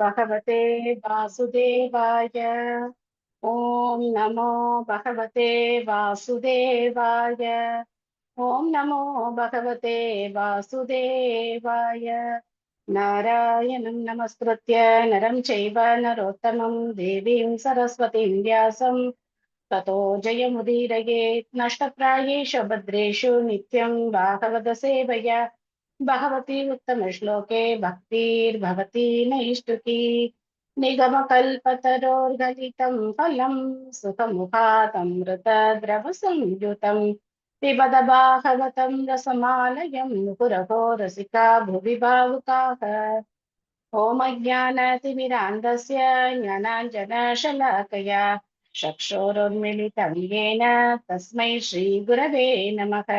भगवते वासुदेवाय। ॐ नमो भगवते वासुदेवाय। ॐ नमो भगवते वासुदेवाय। नारायणं नमस्कृत्य नरं चैव नरोत्तमं देवीं सरस्वतीं व्यासं ततो जयमुदीरयेत्। नष्टप्रायेषु भद्रेषु नित्यं भागवत सेवया भगवती उत्तमश्लोके भक्तिर्भवती नैष्टुकी। निगमकल्पतरोर्गलितं फलं सुखमुखातमृतद्रवसंयुतं पिबद भागवतं रसमालयं मुहुरहो रसिका भुवि भावुकाः। ॐ अज्ञानतिमिरान्धस्य ज्ञानाञ्जनशलाकया चक्षुरुन्मिलितं येन तस्मै श्रीगुरवे नमः।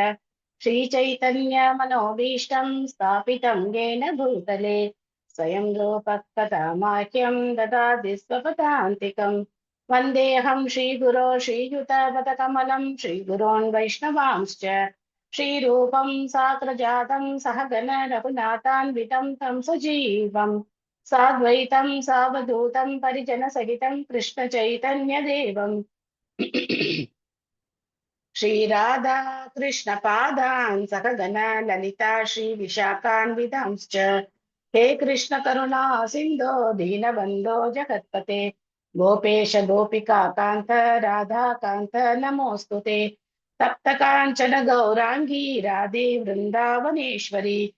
श्रीचैतन्यमनोभीष्टं स्थापितं येन भूतले स्वयं रूपः कदा माह्यं ददाति स्वपदान्तिकं। वन्देऽहं श्रीगुरो श्रीयुतपदकमलं श्रीगुरोन् वैष्णवांश्च श्रीरूपं साग्रजातं सहगण रघुनाथान्वितं तं सजीवम् साद्वैतं सावधूतं परिजनसहितं कृष्णचैतन्यदेवम् श्रीराधा कृष्णपादान् सहगण ललिता श्रीविशाखान्वितांश्च। हे कृष्ण करुणा सिन्धो दीनबन्धो जगत्पते गोपेश गोपिका कान्त राधा कान्त नमोऽस्तु ते। तप्त काञ्चन गौराङ्गी राधे वृन्दावनेश्वरी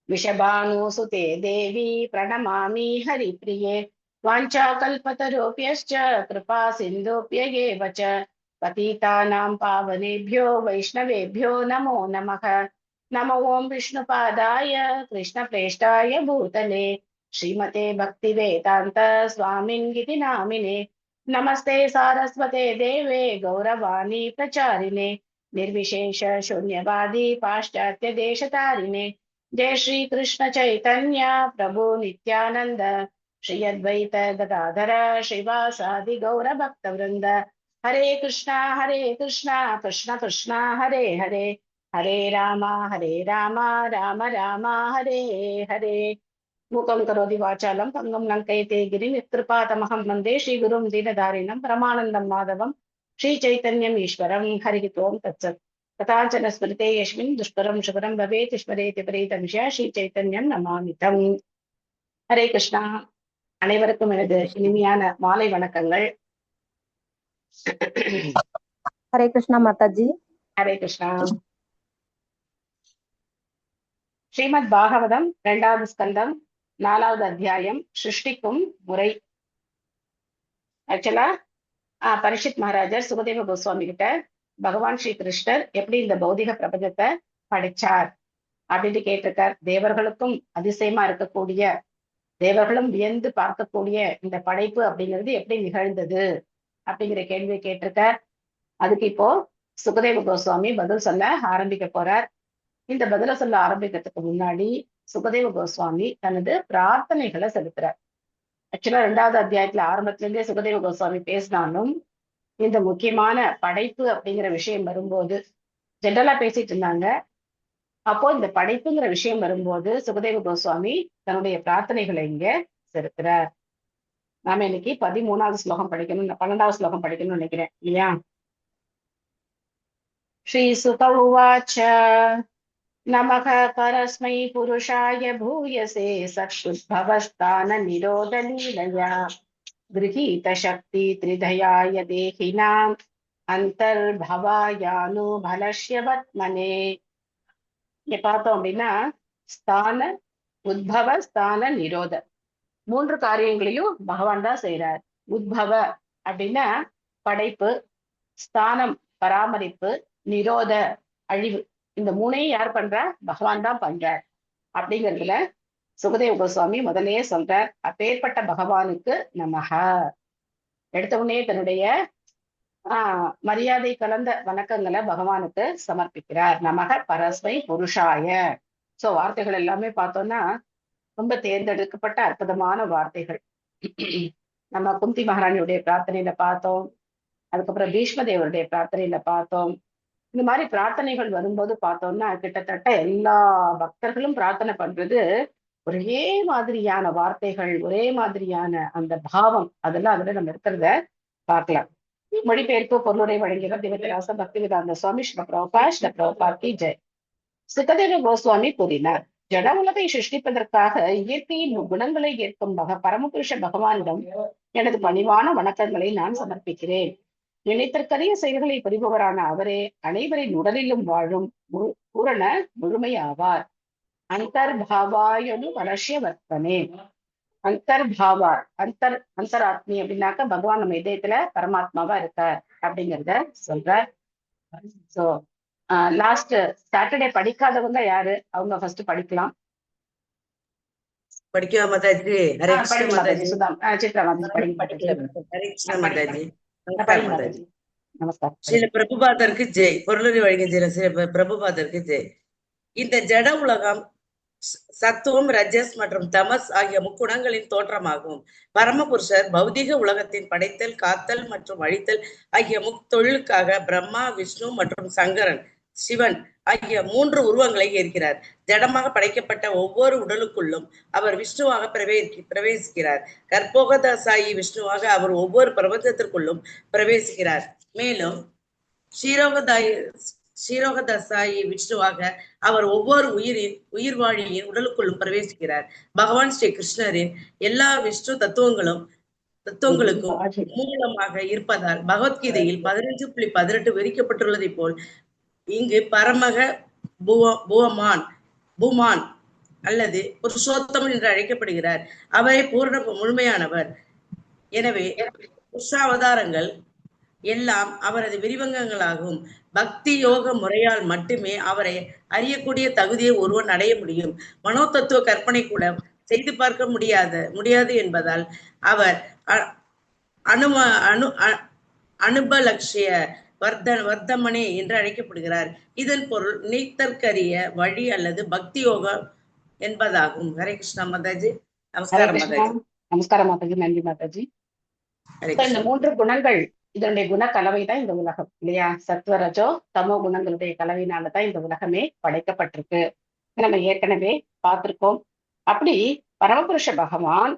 वृषभानुसुते देवी प्रणमामि हरिप्रिये। वाञ्छाकल्पतरुभ्यश्च कृपा सिन्धुभ्यैव च पतितानां पावनेभ्यो वैष्णवेभ्यो नमो नमः। नमो ॐ विष्णुपादाय कृष्णप्रेष्ठाय भूतले श्रीमते भक्तिवेदान्त स्वामिन्गिति नामिने। नमस्ते सारस्वते देवे गौरवाणी प्रचारिणे निर्विशेष शून्यवादी पाश्चात्य देशतारिणे। जय श्री कृष्ण चैतन्य प्रभु नित्यानंद श्री अद्वैत गदाधर श्रीवासादि गौर भक्त वृंद। हरे कृष्णा कृष्ण कृष्णा हरे हरे हरे राम राम राम हरे हरे। मूकं करोति वाचालं पंगुं लङ्कयते गिरिं यत्कृपातमहं वन्दे श्रीगुरुं दीनदारिणं परमानन्दं माधवं श्रीचैतन्यम् ईश्वरं। हरिः ओं तत्सत्। कथाचन स्मृते यस्मिन् दुष्करं सुकरं भवेत् स्मरेति परीतंस्य श्रीचैतन्यं नमामितम्। हरे कृष्णा। அனைவருக்கும் எனது இனிமையான மாலை வணக்கங்கள். हरे कृष्णा माताजी। हरे कृष्णा. ஸ்ரீமத் பாகவதம் 2வது ஸ்கந்தம் 4வது அத்தியாயம் சிருஷ்டிக்கும் முறை. ஆக்சுவலா பரிஷித் மகாராஜர் சுகதேவ கோஸ்வாமி கிட்ட பகவான் ஸ்ரீ கிருஷ்ணர் எப்படி இந்த பௌதிக பிரபஞ்சத்தை படைச்சார் அப்படின்னு கேட்டிருக்கார். தேவர்களுக்கும் அதிசயமா இருக்கக்கூடிய, தேவர்களும் வியந்து பார்க்கக்கூடிய இந்த படைப்பு அப்படிங்கிறது எப்படி நிகழ்ந்தது அப்படிங்கிற கேள்வியை கேட்டிருக்கார். அதுக்கு இப்போ சுகதேவ கோஸ்வாமி பதில் சொல்ல ஆரம்பிக்க போறார். இந்த பதில சொல்ல ஆரம்பிக்கிறதுக்கு முன்னாடி சுகதேவ கோஸ்வாமி தனது பிரார்த்தனைகளை செலுத்துறார். ஆக்சுவலா 2வது அத்தியாயத்துல ஆரம்பத்துல இருந்தே சுகதேவ கோஸ்வாமி பேசினாலும் இந்த முக்கியமான படைப்பு அப்படிங்கிற விஷயம் வரும்போது ஜென்ரலா பேசிட்டு இருந்தாங்க. அப்போ இந்த படைப்புங்கிற விஷயம் வரும்போது சுகதேவ கோஸ்வாமி தன்னுடைய பிரார்த்தனைகளை இங்க செலுத்துறார். நாம இன்னைக்கு 13வது ஸ்லோகம் படிக்கணும், 12வது ஸ்லோகம் படிக்கணும்னு நினைக்கிறேன் இல்லையா? ஸ்ரீ சுக உவாச்ச நமக பரஸ்மை புருஷாய பூயசே சத்பவஸ்தான நிரோத லீலயா गृहीत शक्ति त्रिधयाय देहिनां अंतर्भवायानु भलश्यवत्मने. இங்க பார்த்தோம் அப்படின்னா ஸ்தான உத்பவ ஸ்தான நிரோத 3 காரியங்களையும் பகவான் தான் செய்யறார். உத்பவ அப்படின்னா படைப்பு, ஸ்தானம் பராமரிப்பு, நிரோத அழிவு. இந்த 3ஐயும் யார் பண்றா? பகவான் தான் பண்றார். அப்படிங்கிறதுல சுகதேவ கோஸ்வாமி முதலே சொல்றார், அப்பேற்பட்ட பகவானுக்கு நமக. எடுத்த உடனே தன்னுடைய மரியாதை கலந்த வணக்கங்களை பகவானுக்கு சமர்ப்பிக்கிறார். நமக பரஸ்மை புருஷாய. சோ வார்த்தைகள் எல்லாமே பார்த்தோம்னா ரொம்ப தேர்ந்தெடுக்கப்பட்ட அற்புதமான வார்த்தைகள். நம்ம குந்தி மகாராணியுடைய பிரார்த்தனையில பார்த்தோம், அதுக்கப்புறம் பீஷ்ம தேவருடைய பிரார்த்தனையில பார்த்தோம். இந்த மாதிரி பிரார்த்தனைகள் வரும்போது பார்த்தோம்னா கிட்டத்தட்ட எல்லா பக்தர்களும் பிரார்த்தனை பண்றது ஒரே மாதிரியான வார்த்தைகள், ஒரே மாதிரியான அந்த பாவம் அதெல்லாம் அதுல நம்ம இருக்கிறத பார்க்கலாம். மொழிபெயர்ப்பு பொருளுரை வழங்கியவர் திவத்திராச பக்திவேதாந்த சுவாமி ஸ்ரீல பிரபுபாத் கி ஜெய். சுகதேவ கோஸ்வாமி கூறினார், ஜட உலகை சிருஷ்டிப்பதற்காக இயற்கையின் குணங்களை ஏற்கும் பரமபுருஷ பகவானிடம் எனது பணிவான வணக்கங்களை நான் சமர்ப்பிக்கிறேன். நினைத்திற்கரிய செயல்களை புரிபவரான அவரே அனைவரின் உடலிலும் வாழும் பூரண முழுமையாவார். அந்தர்பாவாயனு வலசிய வர்த்தனே. அந்தர்பாவார் அந்தராத்மி அப்படின்னாக்க பகவான் நம்ம இதயத்துல பரமாத்மாவா இருக்கார் அப்படிங்கிறத சொல்றார். சோ லாஸ்ட் சாட்டர்டே படிக்காதவங்க யாரு, அவங்க ஃபர்ஸ்ட் படிக்கலாம். படிக்கவா மாதாஜி? ஹரே கிருஷ்ண மாதாஜி. சித்ரா மாதாஜி ஹரே கிருஷ்ண மாதாஜி. நமஸ்காரம். ஸ்ரீல பிரபுபாதருக்கு ஜெய். பொருளுரை வழங்கிய ஸ்ரீல பிரபுபாதருக்கு ஜெய். இந்த ஜட உலகம் சத்துவம், ரஜஸ் மற்றும் தமஸ் ஆகிய முக்குணங்களின் தோற்றமாகும். பரமபுருஷர் பௌதிக உலகத்தின் படைத்தல், காத்தல் மற்றும் அழித்தல் ஆகிய முத்தொழிலுக்காக பிரம்மா, விஷ்ணு மற்றும் சங்கரன், சிவன் ஆகிய 3 உருவங்களை ஏற்கிறார். ஜடமாக படைக்கப்பட்ட ஒவ்வொரு உடலுக்குள்ளும் அவர் விஷ்ணுவாக பிரவேசிக்கிறார். கற்போகதாசாயி விஷ்ணுவாக அவர் ஒவ்வொரு பிரபஞ்சத்திற்குள்ளும் பிரவேசிக்கிறார். மேலும் ஸ்ரீரோகதாசாயி விஷ்ணுவாக அவர் ஒவ்வொரு உயிர்வாழியின் உடலுக்குள்ளும் பிரவேசிக்கிறார். பகவான் ஸ்ரீ கிருஷ்ணரின் எல்லா விஷ்ணு தத்துவங்களுக்கும் மூலமாக இருப்பதால் பகவத்கீதையில் 15.18 விவரிக்கப்பட்டுள்ளதை போல் இங்கு பரமக பூமான் அல்லது புருஷோத்தமன் என்று அழைக்கப்படுகிறார். அவரே பூர்ண முழுமையானவர். எனவே புருஷாவதாரங்கள் எல்லாம் அவரது விரிவங்கங்களாகும். பக்தி யோக முறையால் மட்டுமே அவரை அறியக்கூடிய தகுதியை ஒருவன் அடைய முடியும். மனோதத்துவ கற்பனை கூட செய்து பார்க்க முடியாது என்பதால் அவர் அனுபலட்சிய வர்த்தமனே என்று அழைக்கப்படுகிறார். இதன் பொருள் நீத்தற்கரிய வழி அல்லது பக்தி யோகம் என்பதாகும். ஹரே கிருஷ்ணா மாதாஜி. நமஸ்காரம் மாதாஜி. நமஸ்காரம் மாதாஜி. நன்றி மாதாஜி. இந்த 3 குணங்கள், இதனுடைய குண கலவைதான் இந்த உலகம் இல்லையா? சத்வரஜோ தமோ குணங்களுடைய கலவையினாலதான் இந்த உலகமே படைக்கப்பட்டிருக்கு. நம்ம ஏற்கனவே பார்த்திருக்கோம். அப்படி பரமபுருஷ பகவான்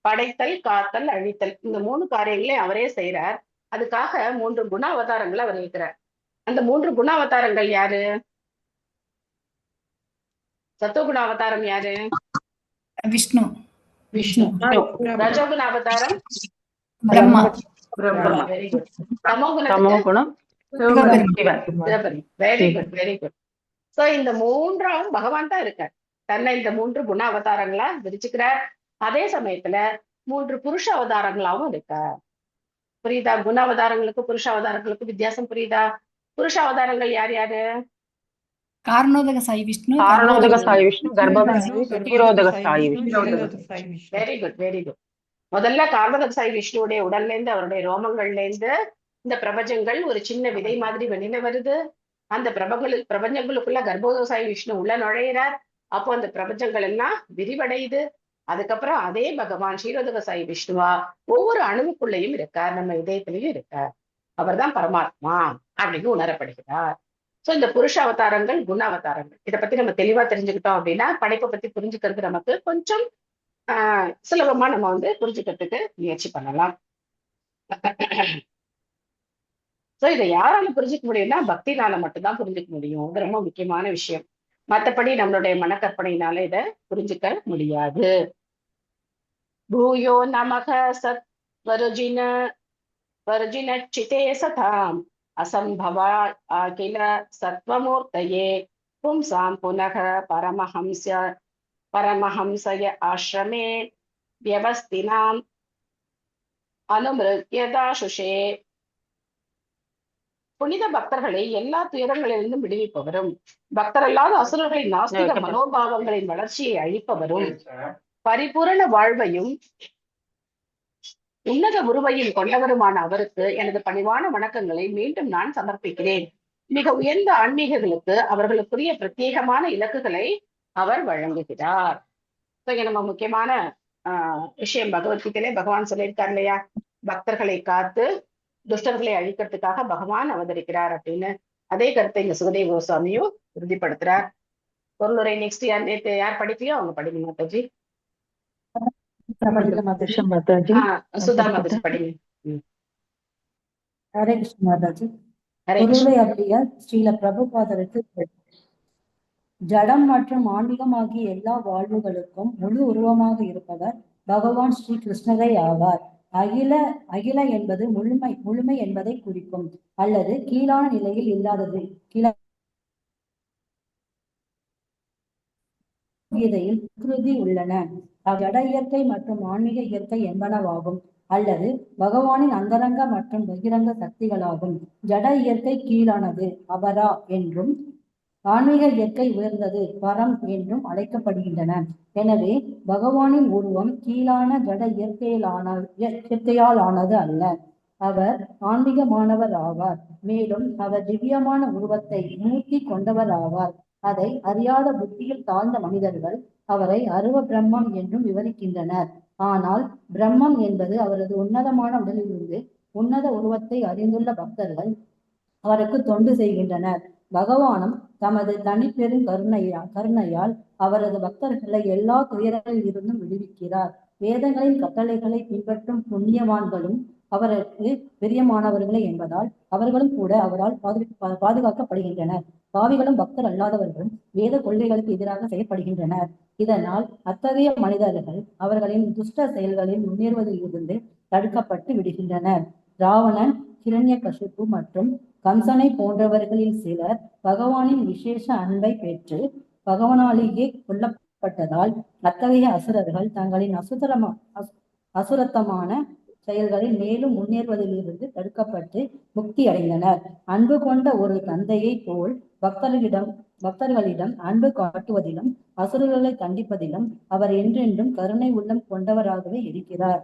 படைத்தல், காத்தல், அழித்தல் இந்த 3 காரியங்களையும் அவரே செய்யறார். அதுக்காக 3 குண அவதாரங்களை அவர் இருக்கிறார். அந்த 3 குண அவதாரங்கள் யாரு? சத்துவகுண அவதாரம் யாரு? விஷ்ணு. ரஜோகுண அவதாரம் Brahma. Very good. Very good, very good. So இந்த 3ஆம் பகவான் தான் இருக்கார். தன்னை இந்த 3 குண அவதாரங்களா விரிச்சுக்கிறார். அதே சமயத்துல 3 புருஷ அவதாரங்களாவும் இருக்கார். புரியுதா? குண அவதாரங்களுக்கு புருஷ அவதாரங்களுக்கு வித்தியாசம் புரியுதா? புருஷ அவதாரங்கள் யார் யாரு? காரணோதக சாய் Vishnu, very good, very good. முதல்ல காரணோதக சாய் விஷ்ணுடைய உடல்ல இருந்து, அவருடைய ரோமங்கள்ல இருந்து இந்த பிரபஞ்சங்கள் ஒரு சின்ன விதை மாதிரி வெளியில வருது. அந்த பிரபஞ்சங்களுக்குள்ள கர்ப்போதக சாய் விஷ்ணு உள்ள நுழையிறார். அப்போ அந்த பிரபஞ்சங்கள் எல்லாம் விரிவடையுது. அதுக்கப்புறம் அதே பகவான் ஸ்ரீரோதக சாய் விஷ்ணுவா ஒவ்வொரு அணுவுக்குள்ளேயும் இருக்கார், நம்ம இதயத்திலையும் இருக்கார். அவர் தான் பரமாத்மா அப்படின்னு உணரப்படுகிறார். சோ இந்த புருஷ அவதாரங்கள், குண அவதாரங்கள், இதை பத்தி நம்ம தெளிவா தெரிஞ்சுக்கிட்டோம் அப்படின்னா படைப்பை பத்தி புரிஞ்சுக்கிறது நமக்கு கொஞ்சம் சுலபமா நம்ம புரிஞ்சுக்கிறதுக்கு முயற்சி பண்ணலாம். சோ இதை யாரால புரிஞ்சுக்க முடியும்னா பக்தினால மட்டும்தான் புரிஞ்சுக்க முடியும். இது ரொம்ப முக்கியமான விஷயம். மற்றபடி நம்மளுடைய மனக்கற்பனையினால இதை புரிஞ்சுக்க முடியாது. பூயோ நமக சத் வருஜினச்சிதே சதாம் அசம்பவா அகில சத்வமூர்த்தயே பும்சாம் புனக பரமஹம்சய ஆசிரமே வியவஸ்தினாம் அனுமிருத்யதாசுஷே. புனித பக்தர்களை எல்லா துயரங்களிலிருந்தும் விடுவிப்பவரும், பக்தரல்லாத அசுரர்களின் நாஸ்திக மனோபாவங்களின் வளர்ச்சியை அழிப்பவரும், பரிபூரண வாழ்வையும் உன்னத உருவையும் கொண்டவருமான அவருக்கு எனது பணிவான வணக்கங்களை மீண்டும் நான் சமர்ப்பிக்கிறேன். மிக உயர்ந்த ஆன்மீகங்களுக்கு அவர்களுக்குரிய பிரத்யேகமான இலக்குகளை அவர் வழங்குகிறார். நம்ம முக்கியமான விஷயம் பகவத்கீதையிலே பகவான் சொல்லியிருக்கார் இல்லையா? பக்தர்களை காத்து துஷ்டர்களை அழிக்கிறதுக்காக பகவான் அவதரிக்கிறார் அப்படின்னு. அதே கருத்தை இங்க சுகதேவ கோஸ்வாமியும் உறுதிப்படுத்துறார். பொருளுரை நெக்ஸ்ட் நேற்று யார் படிக்கலையோ அவங்க படிங்க மாதாஜி. மாதாஜி. சுதா மாதாஜி படிங்க. ஹரே கிருஷ்ண மாதாஜி. ஹரே பொருளை அருளிய ஸ்ரீல பிரபுபாதருக்கு ஜடம் மற்றும் ஆன்மீகம் ஆகிய எல்லா வாழ்வுகளுக்கும் முழு உருவமாக இருப்பவர் பகவான் ஸ்ரீ கிருஷ்ணரே ஆவார். அகில என்பது முழுமை என்பதை குறிக்கும், அல்லது கீழான நிலையில் இல்லாதது. கீதையில் கிருதி உள்ளன. ஜட இயற்கை மற்றும் ஆன்மீக இயற்கை என்பனவாகும், அல்லது பகவானின் அந்தரங்க மற்றும் பகிரங்க சக்திகளாகும். ஜட இயற்கை கீழானது, அபரா என்றும், ஆன்மீக இயற்கை உயர்ந்தது, பரம் என்றும் அழைக்கப்படுகின்றன. எனவே பகவானின் உருவம் கீழான ஜட இயற்கையால் ஆனது அல்ல. அவர் ஆன்மீகமானவர் ஆவார். மேலும் அவர் திவ்யமான உருவத்தை மூர்த்தி கொண்டவர் ஆவார். அதை அறியாத புத்தியில் தாழ்ந்த மனிதர்கள் அவரை அருவ பிரம்மம் என்றும் விவரிக்கின்றனர். ஆனால் பிரம்மம் என்பது அவரது உன்னதமான உடலிலிருந்து உன்னத உருவத்தை அறிந்துள்ள பக்தர்கள் அவருக்கு தொண்டு செய்கின்றனர். பகவானும் தமது தனிப்பெரும் கருணையால் அவரது பக்தர்களை எல்லா துயரங்களில் இருந்தும் விடுவிக்கிறார். வேதங்களின் கட்டளைகளை பின்பற்றும் புண்ணியவான்களும் அவருக்கு பிரியமானவர்களே என்பதால் அவர்களும் கூட அவரால் பாதுகாக்கப்படுகின்றனர். பாவிகளும் பக்தர் அல்லாதவர்களும் வேத கொள்கைகளுக்கு எதிராக செயல்படுகின்றனர். இதனால் அத்தகைய மனிதர்கள் அவர்களின் துஷ்ட செயல்களில் முன்னேறுவதில் இருந்து தடுக்கப்பட்டு விடுகின்றனர். ராவணன், ஹிரண்யகசிபு மற்றும் கம்சனை போன்றவர்களில் சிலர் பகவானின் விசேஷ அன்பை பெற்று பகவானாலேயே கொல்லப்பட்டதால் அத்தகைய அசுரர்கள் தங்களின் அசுரத்தமான செயல்களில் மேலும் முன்னேறுவதிலிருந்து தடுக்கப்பட்டு முக்தி அடைந்தனர். அன்பு கொண்ட ஒரு தந்தையை போல் பக்தர்களிடம் அன்பு காட்டுவதிலும் அசுரர்களை தண்டிப்பதிலும் அவர் என்றென்றும் கருணை உள்ளம் கொண்டவராகவே இருக்கிறார்.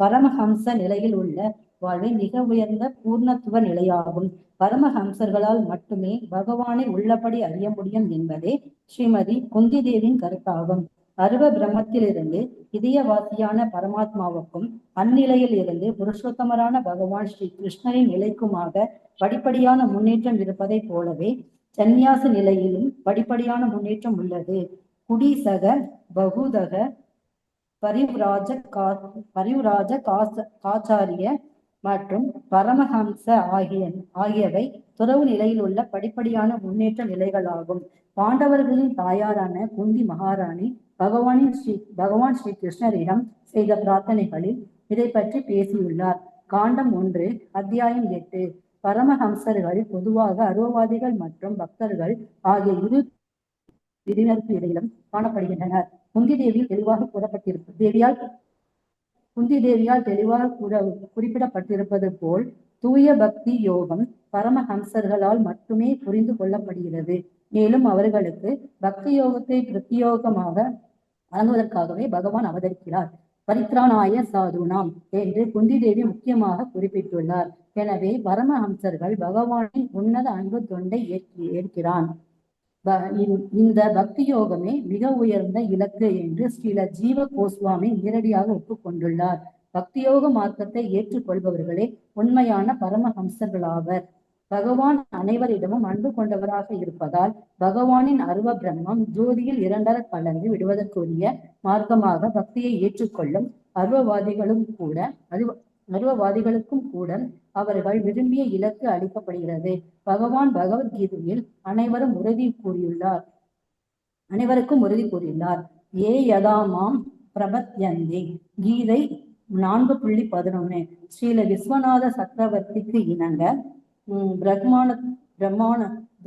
பரமஹம்ச நிலையில் உள்ள வாழ்வை மிக உயர்ந்த பூர்ணத்துவ நிலையாகும். பரமஹம்சர்களால் மட்டுமே பகவானை உள்ளபடி அறிய முடியும் என்பதே ஸ்ரீமதி குந்தி தேவியின் கருத்தாகும். அருவ பிரம்மத்திலிருந்து இதயவாசியான பரமாத்மாவுக்கும் அந்நிலையில் இருந்து புருஷோத்தமரான பகவான் ஸ்ரீ கிருஷ்ணரின் நிலைக்குமாக படிப்படியான முன்னேற்றம் இருப்பதை போலவே சந்நியாச நிலையிலும் படிப்படியான முன்னேற்றம் உள்ளது. குடிசக பகுதக பரிவ்ராஜ காச்சாரிய மற்றும் பரமஹம்ச ஆகியவை துறவு நிலையில் உள்ள படிப்படியான முன்னேற்ற நிலைகளாகும். பாண்டவர்களின் தாயாரான குந்தி மகாராணி பகவான் ஸ்ரீ கிருஷ்ணரிடம் செய்த பிரார்த்தனைகளில் இதை பற்றி பேசியுள்ளார். காண்டம் 1, அத்தியாயம் 8. பரமஹம்சர்கள் பொதுவாக அருவவாதிகள் மற்றும் பக்தர்கள் ஆகிய இரு பிரிவினருக்கு இடையிலும் காணப்படுகின்றனர். குந்தி தேவியால் தெளிவாக குறிப்பிடப்பட்டிருப்பது போல் தூய பக்தி யோகம் பரமஹம்சர்களால் மட்டுமே புரிந்து கொள்ளப்படுகிறது. மேலும் அவர்களுக்கு பக்தி யோகத்தை பிரத்தியோகமாக வழங்குவதற்காகவே பகவான் அவதரிக்கிறார். பரித்ராணாய சாதுனாம் என்று குந்தி தேவி முக்கியமாக குறிப்பிட்டுள்ளார். எனவே பரமஹம்சர்கள் பகவானின் உன்னத அன்பு தொண்டை ஏற்கிறான். இந்த பக்தி யோகமே மிக உயர்ந்த இலக்கு என்று ஸ்ரீல ஜீவ கோஸ்வாமி நேரடியாக ஒப்புக்கொண்டுள்ளார். பக்தியோக மார்க்கத்தை ஏற்றுக்கொள்பவர்களே உண்மையான பரமஹம்சர்களாவர். பகவான் அனைவரிடமும் அன்பு கொண்டவராக இருப்பதால் பகவானின் அருவ பிரம்மம் ஜோதியில் இரண்டர கலந்து விடுவதற்குரிய மார்க்கமாக பக்தியை ஏற்றுக்கொள்ளும் அருவவாதிகளுக்கும் கூட அவர்கள் விரும்பிய இலக்கு அளிக்கப்படுகிறது. பகவான் பகவத்கீதையில் அனைவருக்கும் உறுதி கூறியுள்ளார். ஏ யதாமாம் பிரபத்யந்தே. கீதை 4.11. ஸ்ரீல விஸ்வநாத சக்கரவர்த்திக்கு இணங்க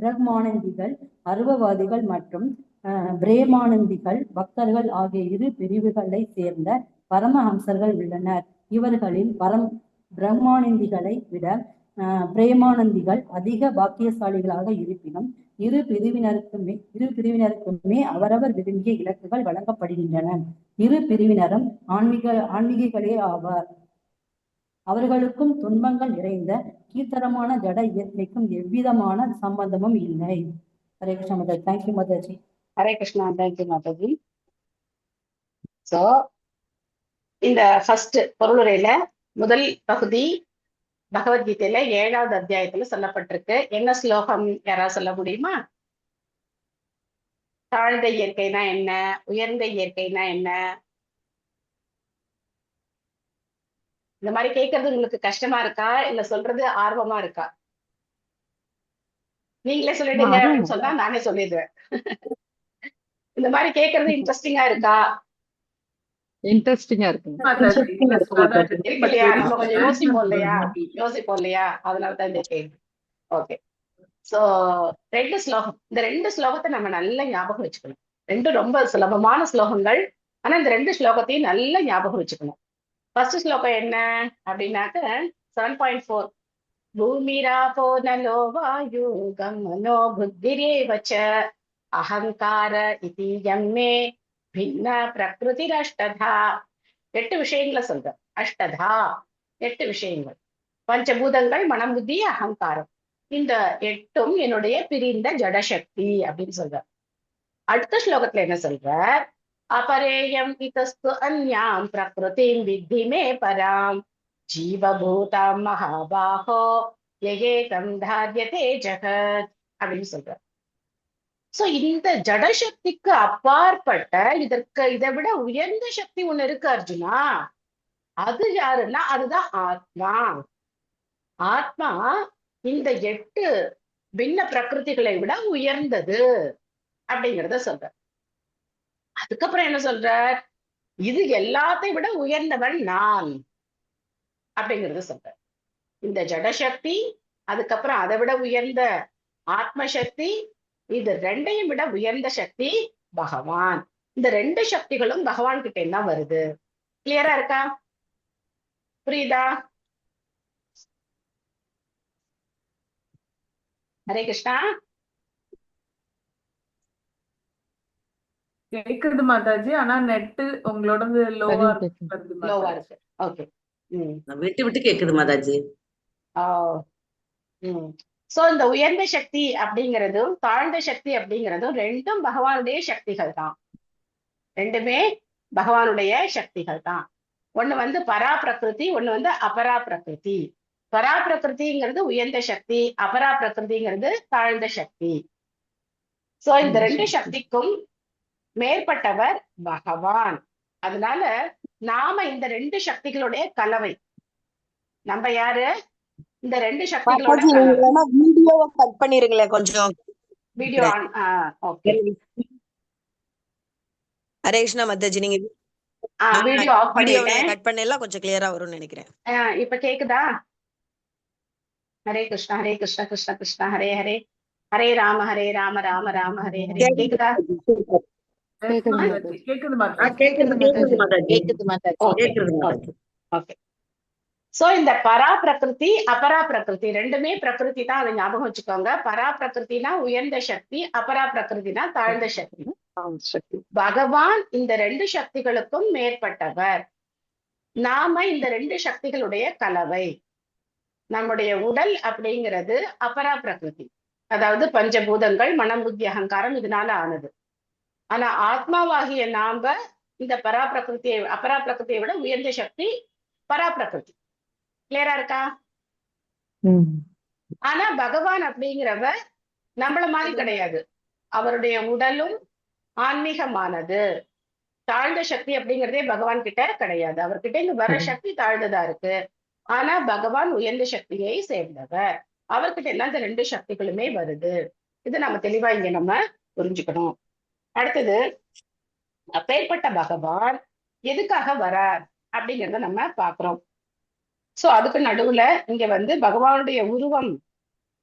பிரக்மானந்திகள் அருவவாதிகள் மற்றும் பிரேமானந்திகள் பக்தர்கள் ஆகிய இரு பிரிவுகளை சேர்ந்த பரமஹம்சர்கள் உள்ளனர். இவர்களில் பிரம்மானந்திகளை விட பிரேமானந்திகள் அதிக பாக்கியசாலிகளாக இருப்பினும் இரு பிரிவினருக்குமே அவரவர் விரும்பிய இலக்குகள் வழங்கப்படுகின்றன. இரு பிரிவினரும் ஆன்மீகிகளே ஆவார். அவர்களுக்கும் துன்பங்கள் நிறைந்த கீர்த்தனமான ஜட இயற்கைக்கும் எவ்விதமான சம்பந்தமும் இல்லை. Hare Krishna Mataji. Thank you Mataji. Hare Krishna. Thank you Mataji. So இந்த ஃபர்ஸ்ட் பொருளுரையில முதல் பகுதி பகவத்கீதையில 7வது அத்தியாயத்துல சொல்லப்பட்டிருக்கு. என்ன ஸ்லோகம் யாராவது சொல்ல முடியுமா? தாழ்ந்த இயற்கைனா என்ன, உயர்ந்த இயற்கைனா என்ன? இந்த மாதிரி கேட்கறது உங்களுக்கு கஷ்டமா இருக்கா இல்ல சொல்றது ஆர்வமா இருக்கா? நீங்களே சொல்லிடுங்க அப்படின்னு சொன்னா நானே சொல்லிடுவேன். இந்த மாதிரி கேட்கறது இன்ட்ரெஸ்டிங்கா இருக்கா? இன்ட்ரெஸ்டிங்கா இருக்கு. இருக்கு இல்லையா? நம்ம கொஞ்சம் யோசிப்போம் இல்லையா? அதனாலதான் இந்த கேள்வி. ஓகே. சோ 2 ஸ்லோகம். இந்த 2 ஸ்லோகத்தை நம்ம நல்லா ஞாபகம் வச்சுக்கணும். 2 ரொம்ப சுலபமான ஸ்லோகங்கள். ஆனா இந்த 2 ஸ்லோகத்தையும் நல்லா ஞாபகம் வச்சுக்கணும். ஃபர்ஸ்ட் ஸ்லோகம் என்ன அப்படின்னாக்க 7.4 பூமிராபோ நலோ வாயு கமனோ புத்திரேவச்ச அகங்கார இதி யம்மே பின்ன பிரகிருதிரஷ்டதா. 8 விஷயங்களை சொல்ற. அஷ்டதா 8 விஷயங்கள். பஞ்சபூதங்கள், மனம், புத்தி, அகங்காரம். இந்த 8ம் என்னுடைய பிரிந்த ஜடசக்தி அப்படின்னு சொல்ற. அடுத்த ஸ்லோகத்துல என்ன சொல்ற? அபரேயம் இதஸ்து அன்யாம் பிரகிருதிம் வித்தி மே பராம் ஜீவபூதாம் மகாபாஹோ யஏகம் தார்யதே ஜகத் அப்படின்னு சொல்ற. சோ இந்த ஜடசக்திக்கு அப்பாற்பட்ட இதை விட உயர்ந்த சக்தி ஒண்ணு இருக்கு அர்ஜுனா. அது யாருன்னா அதுதான் ஆத்மா. ஆத்மா இந்த 8 பின்ன பிரகிருதிகளை விட உயர்ந்தது அப்படிங்கிறத சொல்ற. அதுக்கப்புறம் என்ன சொல்ற? இது எல்லாத்தையும் விட உயர்ந்தவன் நான் அப்படிங்கறத சொல்ற. இந்த ஜடசக்தி, அதுக்கப்புறம் அதை விட உயர்ந்த ஆத்மசக்தி, இது 2ஐயும் விட உயர்ந்த சக்தி பகவான். இந்த 2 சக்திகளும் பகவான் கிட்ட என்ன வருது? கிளியரா இருக்கா? புரியுதா? ஹரே கிருஷ்ணா. கேக்குது மாதாஜி, ஆனா நெட் உங்களோடது லோவா இருக்கு. ஓகே. விட்டு விட்டு கேக்குது மாதாஜி. சோ இந்த உயர்ந்த சக்தி அப்படிங்கிறதும் தாழ்ந்த சக்தி அப்படிங்கிறதும் 2ம் பகவானுடைய சக்திகள் தான். 2மே பகவானுடைய சக்திகள் தான். ஒண்ணு வந்து பரா பிரகிருதி, ஒண்ணு வந்து அபரா பிரகிருதி. பரா பிரகிருதிங்கிறது உயர்ந்த சக்தி, அபரா பிரகிருதிங்கிறது தாழ்ந்த சக்தி. சோ இந்த 2 சக்திக்கும் மேற்பட்டவர் பகவான். அதனால நாம இந்த 2 சக்திகளுடைய கலவை. நம்ம யாரு? இந்த 2 சக்திகளோட கலவை. வீடியோவை கட் பண்ணிருங்களேன் கொஞ்சம். Video on. Okay. Hare Krishna Mataji, நீங்க வீடியோ ஆஃப் பண்ணிட்டேன். கட் பண்ணலாம், கொஞ்சம் கிளியரா வரும்னு நினைக்கிறேன். இப்ப கேக்குதா? ஹரே கிருஷ்ணா ஹரே கிருஷ்ணா கிருஷ்ணா கிருஷ்ணா ஹரே ஹரே ஹரே ராம ராம ராம ஹரே ஹரே. கேக்குதா? ஓகே. சோ இந்த பரா பிரகிருதி, அபரா பிரகிருதி 2மே பிரகிருதி தான். அதை ஞாபகம் வச்சுக்கோங்க. பரா பிரகிருத்தினா உயர்ந்த சக்தி, அபரா பிரகிருத்தினா தாழ்ந்த சக்தி. பகவான் இந்த 2 சக்திகளுக்கும் மேற்பட்டவர். நாம இந்த 2 சக்திகளுடைய கலவை. நம்முடைய உடல் அப்படிங்கிறது அபரா பிரகிருதி, அதாவது பஞ்சபூதங்கள், மனம், புத்தி, அகங்காரம் இதனால ஆனது. ஆனா ஆத்மாவாகிய நாம இந்த பரா பிரகிருத்தியை, அபரா பிரகிருத்தியை விட உயர்ந்த சக்தி பரா பிரகிருதி. கிளியரா இருக்கா? ஆனா பகவான் அப்படிங்கிறவர் நம்மள மாதிரி கிடையாது. அவருடைய உடலும் ஆன்மீகமானது. தாழ்ந்த சக்தி அப்படிங்கிறதே பகவான் கிட்ட கிடையாது. அவர்கிட்ட இங்க வர சக்தி தாழ்ந்ததா இருக்கு. ஆனா பகவான் உயர்ந்த சக்தியை சேர்ந்தவர். அவர்கிட்ட எல்லாம் இந்த 2 சக்திகளுமே வருது. இது நம்ம தெளிவா இங்க நம்ம புரிஞ்சுக்கணும். அடுத்தது, அப்பேற்பட்ட பகவான் எதுக்காக வரார் அப்படிங்கிறத நம்ம பாக்குறோம். சோ அதுக்கு நடுவுல இங்க வந்து பகவானுடைய உருவம்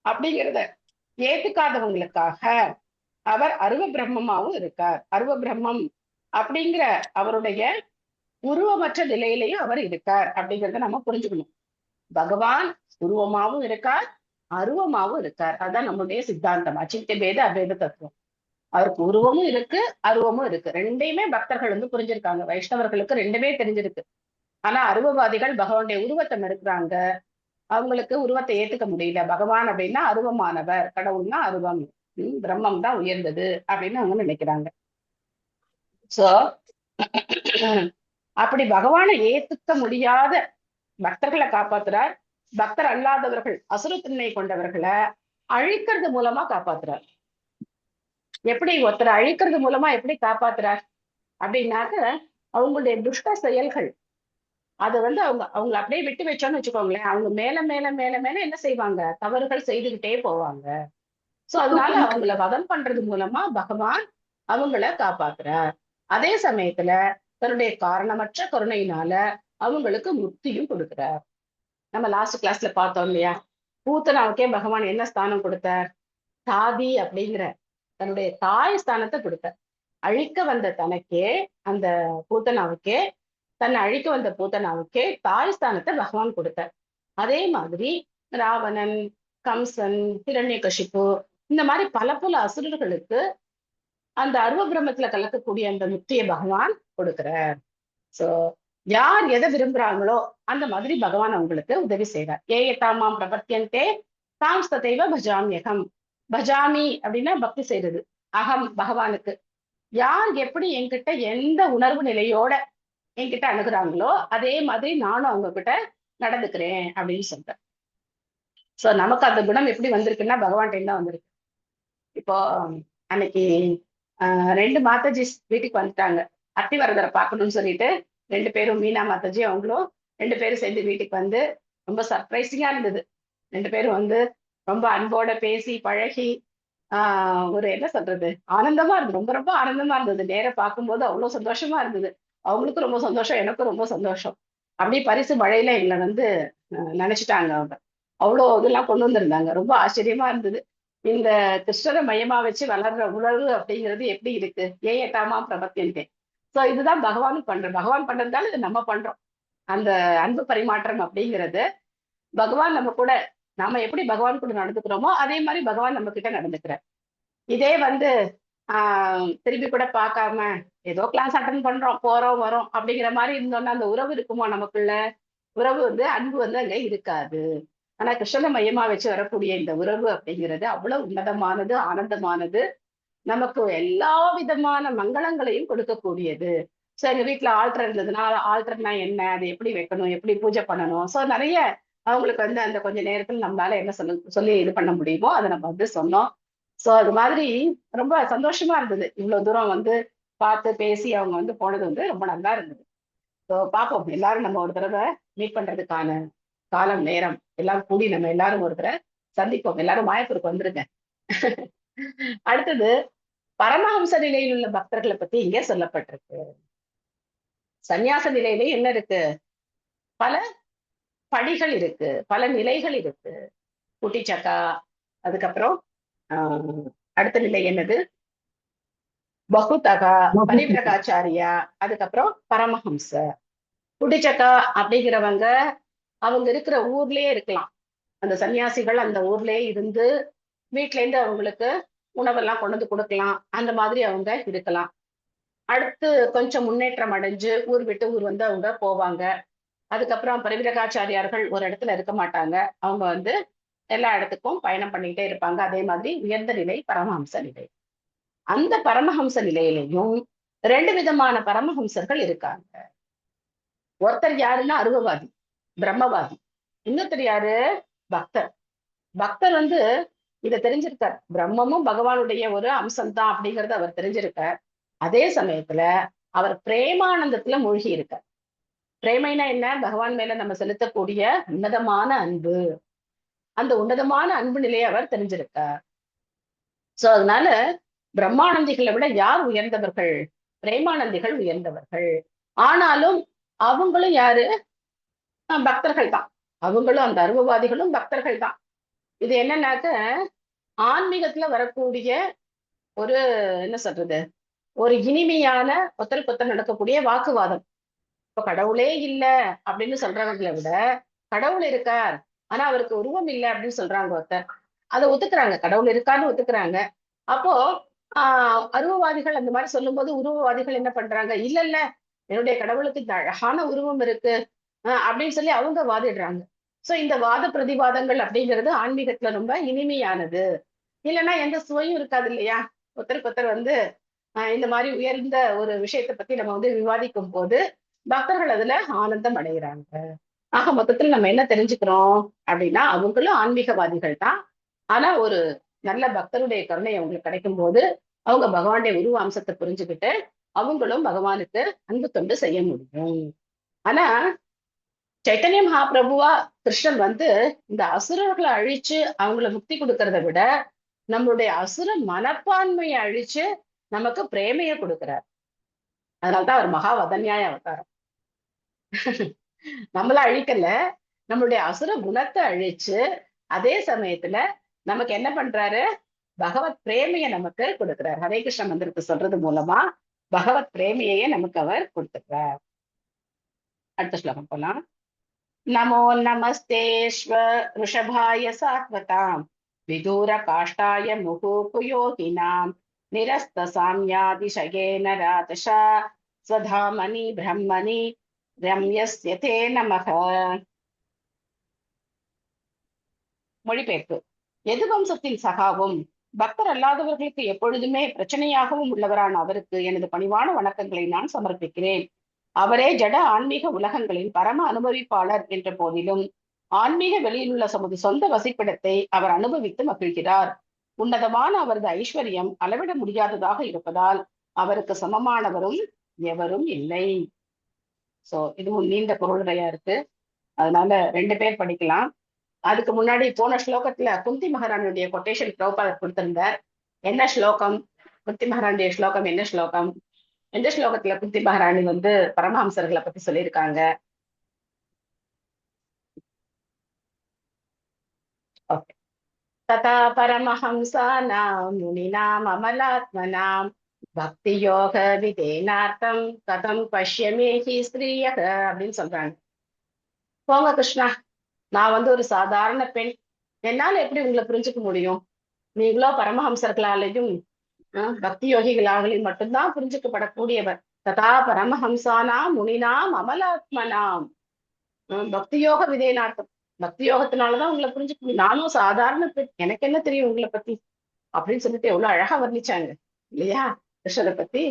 அப்படிங்கிறத ஏத்துக்காதவங்களுக்காக அவர் அருவ பிரம்மமாவும் இருக்கார். அருவ பிரம்மம் அப்படிங்கிற அவருடைய உருவமற்ற நிலையிலையும் அவர் இருக்கார் அப்படிங்கிறத நம்ம புரிஞ்சுக்கணும். பகவான் உருவமாவும் இருக்கார், அருவமாவும் இருக்கார். அதுதான் நம்முடைய சித்தாந்தம், அச்சித்ய பேத அபேத தத்துவம். அவருக்கு உருவமும் இருக்கு, அருவமும் இருக்கு. 2யுமே பக்தர்கள் வந்து புரிஞ்சிருக்காங்க. வைஷ்ணவர்களுக்கு 2மே தெரிஞ்சிருக்கு. ஆனா அருவவாதிகள் பகவானுடைய உருவத்தை மறுக்கிறாங்க. அவங்களுக்கு உருவத்தை ஏத்துக்க முடியல. பகவான் அப்படின்னா அருவமானவர், கடவுள்னா அருவம், பிரம்மம் தான் உயர்ந்தது அப்படின்னு அவங்க நினைக்கிறாங்க. சோ அப்படி பகவானை ஏத்துக்க முடியாத பக்தர்களை காப்பாத்துறார். பக்தர் அல்லாதவர்கள், அசுரத்தன்மை கொண்டவர்களை அழிக்கிறது மூலமா காப்பாத்துறார். எப்படி ஒருத்தரை அழிக்கிறது மூலமா எப்படி காப்பாத்துறார் அப்படின்னாக்க அவங்களுடைய துஷ்ட செயல்கள் அதை வந்து அவங்களை அப்படியே விட்டு வச்சோன்னு வச்சுக்கோங்களேன், அவங்க மேல மேல மேல மேல என்ன செய்வாங்க, தவறுகள் செய்துகிட்டே போவாங்க. சோ அதனால அவங்கள வதம் பண்றது மூலமா பகவான் அவங்கள காப்பாத்துறார். அதே சமயத்துல தன்னுடைய காரணமற்ற கருணையினால அவங்களுக்கு முக்தியும் கொடுக்கிறார். நம்ம லாஸ்ட் கிளாஸ்ல பார்த்தோம் இல்லையா, பூத்தனாவுக்கே பகவான் என்ன ஸ்தானம் கொடுத்தார், தாதி அப்படிங்கிற தன்னுடைய தாய் ஸ்தானத்தை கொடுத்தார். அழிக்க வந்த தனக்கே, அந்த பூத்தனாவுக்கே, தன்னை அழிக்க வந்த பூத்தனாவுக்கே தாய் ஸ்தானத்தை பகவான் கொடுத்தார். அதே மாதிரி ராவணன், கம்சன், ஹிரண்யகசிப்பு இந்த மாதிரி பல பல அசுரர்களுக்கு அந்த அருவ பிரம்மத்துல கலக்கக்கூடிய அந்த முக்தியை பகவான் கொடுக்கிறார். சோ யார் எதை விரும்புறாங்களோ அந்த மாதிரி பகவான் அவங்களுக்கு உதவி செய்றார். ஏயதாமாம் பிரபத்தியந்தே தாம் ததைவ பஜாமியகம். பஜாமி அப்படின்னா பக்தி செய்யறது, அகம் பகவானுக்கு. யார் எப்படி என்கிட்ட எந்த உணர்வு நிலையோட என்கிட்ட அணுகுறாங்களோ அதே மாதிரி நானும் அவங்க கிட்ட நடந்துக்கிறேன் அப்படின்னு சொல்றேன். சோ நமக்கு அந்த குணம் எப்படி வந்திருக்குன்னா பகவான் டைம் தான் வந்திருக்கு. இப்போ அன்னைக்கு 2 மாதாஜி வீட்டுக்கு வந்துட்டாங்க, அத்திவரதரை பார்க்கணும்னு சொல்லிட்டு 2 பேரும், மீனா மாதாஜி அவங்களும் 2 பேரும் சேர்ந்து வீட்டுக்கு வந்து ரொம்ப சர்ப்ரைசிங்கா இருந்தது. 2 பேரும் வந்து ரொம்ப அன்போட பேசி பழகி ஒரு என்ன சொல்றது, ஆனந்தமா இருந்தது, ரொம்ப ரொம்ப ஆனந்தமா இருந்தது. நேர பார்க்கும்போது அவ்வளவு சந்தோஷமா இருந்தது. அவங்களுக்கும் ரொம்ப சந்தோஷம், எனக்கும் ரொம்ப சந்தோஷம். அப்படியே பரிசு மழையில எங்களை வந்து நினைச்சிட்டாங்க அவங்க. அவ்வளோ இதெல்லாம் கொண்டு வந்திருந்தாங்க, ரொம்ப ஆச்சரியமா இருந்தது. இந்த கிருஷ்ணரை மையமா வச்சு வளர்ற உணர்வு அப்படிங்கிறது எப்படி இருக்கு, ஏயட்டாமா பிரபத்தியந்தே. சோ இதுதான் பகவானும் பகவான் பண்றதுனால இது நம்ம பண்றோம். அந்த அன்பு பரிமாற்றம் அப்படிங்கிறது பகவான் நம்ம கூட, நாம எப்படி பகவான் கூட நடந்துக்கிறோமோ அதே மாதிரி பகவான் நம்ம கிட்ட நடந்துக்கிறார். இதே வந்து திருப்பி கூட பார்க்காம ஏதோ கிளாஸ் அட்டன் பண்றோம், போறோம் வரோம் அப்படிங்கிற மாதிரி இருந்தோம்னா அந்த உறவு இருக்குமோ நமக்குள்ள, உறவு வந்து அன்பு வந்து அங்க இருக்காது. ஆனா கிருஷ்ணனை மையமா வச்சு வரக்கூடிய இந்த உறவு அப்படிங்கிறது அவ்வளவு உன்னதமானது, ஆனந்தமானது, நமக்கு எல்லா விதமான மங்களங்களையும் கொடுக்கக்கூடியது. சோ எங்க வீட்டுல ஆல்டர் இருந்ததுன்னா ஆல்டர்னா என்ன, அதை எப்படி வைக்கணும், எப்படி பூஜை பண்ணணும், சோ நிறைய அவங்களுக்கு வந்து அந்த கொஞ்ச நேரத்துல நம்மளால என்ன சொல்லி இது பண்ண முடியுமோ அதை நம்ம வந்து சொன்னோம். சோ அது மாதிரி ரொம்ப சந்தோஷமா இருந்தது. இவ்வளவு தூரம் வந்து பார்த்து பேசி அவங்க வந்து போனது வந்து ரொம்ப நல்லா இருந்தது. ஸோ பார்ப்போம், எல்லாரும் நம்ம ஒரு தடவை மீட் பண்றதுக்கான காலம் நேரம் எல்லாரும் கூடி நம்ம எல்லாரும் ஒரு தடவை சந்திப்போம். எல்லாரும் மாயப்பூருக்கு வந்துருங்க. அடுத்தது பரமஹம்ச நிலையில் உள்ள பக்தர்களை பத்தி இங்க சொல்லப்பட்டிருக்கு. சந்நியாச நிலையிலே என்ன இருக்கு, பல படிகள் இருக்கு, பல நிலைகள் இருக்கு. குட்டிச்சக்கா, அதுக்கப்புறம் அடுத்த நிலை என்னது, பகுதகா, பரிவிரகாச்சாரியா, அதுக்கப்புறம் பரமஹம்ச. குட்டிச்சக்கா அப்படிங்கிறவங்க அவங்க இருக்கிற ஊர்லயே இருக்கலாம். அந்த சன்னியாசிகள் அந்த ஊர்லயே இருந்து வீட்டுல இருந்து அவங்களுக்கு உணவெல்லாம் கொண்டு வந்து கொடுக்கலாம், அந்த மாதிரி அவங்க இருக்கலாம். அடுத்து கொஞ்சம் முன்னேற்றம் அடைஞ்சு ஊர் விட்டு ஊர் வந்து அவங்க போவாங்க. அதுக்கப்புறம் பரிவிரகாச்சாரியார்கள் ஒரு இடத்துல இருக்க மாட்டாங்க, அவங்க வந்து எல்லா இடத்துக்கும் பயணம் பண்ணிக்கிட்டே இருப்பாங்க. அதே மாதிரி உயர்ந்த நிலை பரமஹம்ச நிலை. அந்த பரமஹம்ச நிலையிலையும் 2 விதமான பரமஹம்சர்கள் இருக்காங்க. ஒருத்தர் யாருன்னா அருவவாதி, பிரம்மவாதி. இன்னொருத்தர் யாரு, பக்தர். பக்தர் வந்து இதை தெரிஞ்சிருக்கார், பிரம்மமும் பகவானுடைய ஒரு அம்சம்தான் அப்படிங்கறத அவர் தெரிஞ்சிருக்கார். அதே சமயத்துல அவர் பிரேமானந்தத்துல மூழ்கி இருக்கார். பிரேமைனா என்ன, பகவான் மேல நம்ம செலுத்தக்கூடிய உன்னதமான அன்பு, அந்த உன்னதமான அன்பு நிலையை அவர் தெரிஞ்சிருக்கார். சோ அதனால பிரம்மானந்திகளை விட யார் உயர்ந்தவர்கள், பிரேமானந்திகள் உயர்ந்தவர்கள். ஆனாலும் அவங்களும் யாரு, பக்தர்கள் தான். அவங்களும் அந்த அருவவாதிகளும் பக்தர்கள் தான். இது என்னன்னாக்க ஆன்மீகத்துல வரக்கூடிய ஒரு என்ன சொல்றது, ஒரு இனிமையான ஒருத்தருக்கு ஒருத்தர் நடக்கக்கூடிய வாக்குவாதம். இப்ப கடவுளே இல்ல அப்படின்னு சொல்றவங்களை விட கடவுள் இருக்கார் ஆனா அவருக்கு உருவம் இல்லை அப்படின்னு சொல்றாங்க ஒருத்தர், அதை ஒத்துக்கிறாங்க, கடவுள் இருக்கான்னு ஒத்துக்கிறாங்க. அப்போ அருவவாதிகள் அந்த மாதிரி சொல்லும் போது உருவவாதிகள் என்ன பண்றாங்க, இல்ல இல்ல என்னுடைய கடவுளுக்கு இந்த அழகான உருவம் இருக்கு அப்படின்னு சொல்லி அவங்க வாதிடுறாங்க. சோ இந்த வாத பிரதிவாதங்கள் அப்படிங்கிறது ஆன்மீகத்துல ரொம்ப இனிமையானது. இல்லைன்னா எந்த சுவையும் இருக்காது இல்லையா. ஒருத்தருக்கு ஒருத்தர் வந்து இந்த மாதிரி உயர்ந்த ஒரு விஷயத்தை பத்தி நம்ம வந்து விவாதிக்கும் போது பக்தர்கள் அதுல ஆனந்தம் அடைகிறாங்க. ஆக மொத்தத்துல நம்ம என்ன தெரிஞ்சுக்கிறோம் அப்படின்னா, அவங்களும் ஆன்மீகவாதிகள் தான். ஆனா ஒரு நல்ல பக்தருடைய கருணை அவங்களுக்கு கிடைக்கும் போது அவங்க பகவானுடைய உருவ அம்சத்தை புரிஞ்சுக்கிட்டு அவங்களும் பகவானுக்கு அன்பு தொண்டு செய்ய முடியும். ஆனா சைத்தன்ய மகாபிரபுவா கிருஷ்ணன் வந்து இந்த அசுரர்களை அழிச்சு அவங்கள முக்தி கொடுக்கறத விட நம்மளுடைய அசுர மனப்பான்மையை அழிச்சு நமக்கு பிரேமையை கொடுக்கிறார். அதனால்தான் அவர் மகா வதன்யாய அவதாரம். நம்மள அழிக்கல, நம்மளுடைய அசுர குணத்தை அழிச்சு அதே சமயத்துல நமக்கு என்ன பண்றாரு, பகவத் பிரேமையை நமக்கு கொடுக்கிறார். ஹரே கிருஷ்ண மந்திரத்தை சொல்றது மூலமா பகவத் பிரேமையே நமக்கு அவர் கொடுத்துக்கிறார். அடுத்த ஸ்லோகம் போலாம். நமோ நமஸ்தேஸ்வ ரிஷபாய சாத்வதாம் விதூர காஷ்டாய முகுபுயோகினாம் நிரஸ்த சாம்யாதிசயேன ராதசா ஸ்வதாமணி பிரம்மணி ரம்யஸ்ய தே நமக. மொழிபெயர்ப்பு. எது வம்சத்தின் சகாவும் பக்தர் அல்லாதவர்களுக்கு எப்பொழுதுமே பிரச்சனையாகவும் உள்ளவரான அவருக்கு எனது பணிவான வணக்கங்களை நான் சமர்ப்பிக்கிறேன். அவரே ஜட ஆன்மீக உலகங்களின் பரம அனுபவிப்பாளர் என்ற போதிலும் ஆன்மீக வெளியில் உள்ள சமது சொந்த வசிப்பிடத்தை அவர் அனுபவித்து மகிழ்கிறார். உன்னதமான அவரது ஐஸ்வர்யம் அளவிட முடியாததாக இருப்பதால் அவருக்கு சமமானவரும் எவரும் இல்லை. சோ இதுவும் நீண்ட பொருளுரையா இருக்கு, அதனால 2 பேர் படிக்கலாம். அதுக்கு முன்னாடி போன ஸ்லோகத்துல குந்தி மகாராணியுடைய கொட்டேஷன் பிரபுபாதர் கொடுத்திருந்தார். என்ன ஸ்லோகம், குந்தி மகாராணிய ஸ்லோகம் என்ன ஸ்லோகம், எந்த ஸ்லோகத்துல குந்தி மகாராணி வந்து பரமஹம்சர்களை பத்தி சொல்லியிருக்காங்க? ஓகே. ததா பரமஹம்சானாம் முனினாம் அமலாத்மனாம் பக்தி யோக விதேனார்த்தம் கதம் பஷ்யமேஹி ஸ்ரீயக அப்படின்னு சொல்றாங்க. போங்க கிருஷ்ணா, நான் வந்து ஒரு சாதாரண பெண், என்னால எப்படி உங்களை புரிஞ்சுக்க முடியும்? நீங்களோ பரமஹம்சர்களாலையும் பக்தி யோகிகளாகலையும் மட்டும்தான் புரிஞ்சுக்கப்படக்கூடியவர். ததா பரமஹம்சானாம் முனினாம் அமலாத்மனாம் பக்தி யோக விதேனார்த்தம், பக்தி யோகத்தினாலதான் உங்களை புரிஞ்சுக்க முடியும். நானும் சாதாரண பெண், எனக்கு என்ன தெரியும் உங்களை பத்தி அப்படின்னு சொல்லிட்டு எவ்வளவு அழகா வர்ணிச்சாங்க இல்லையா கிருஷ்ணரை பத்தி.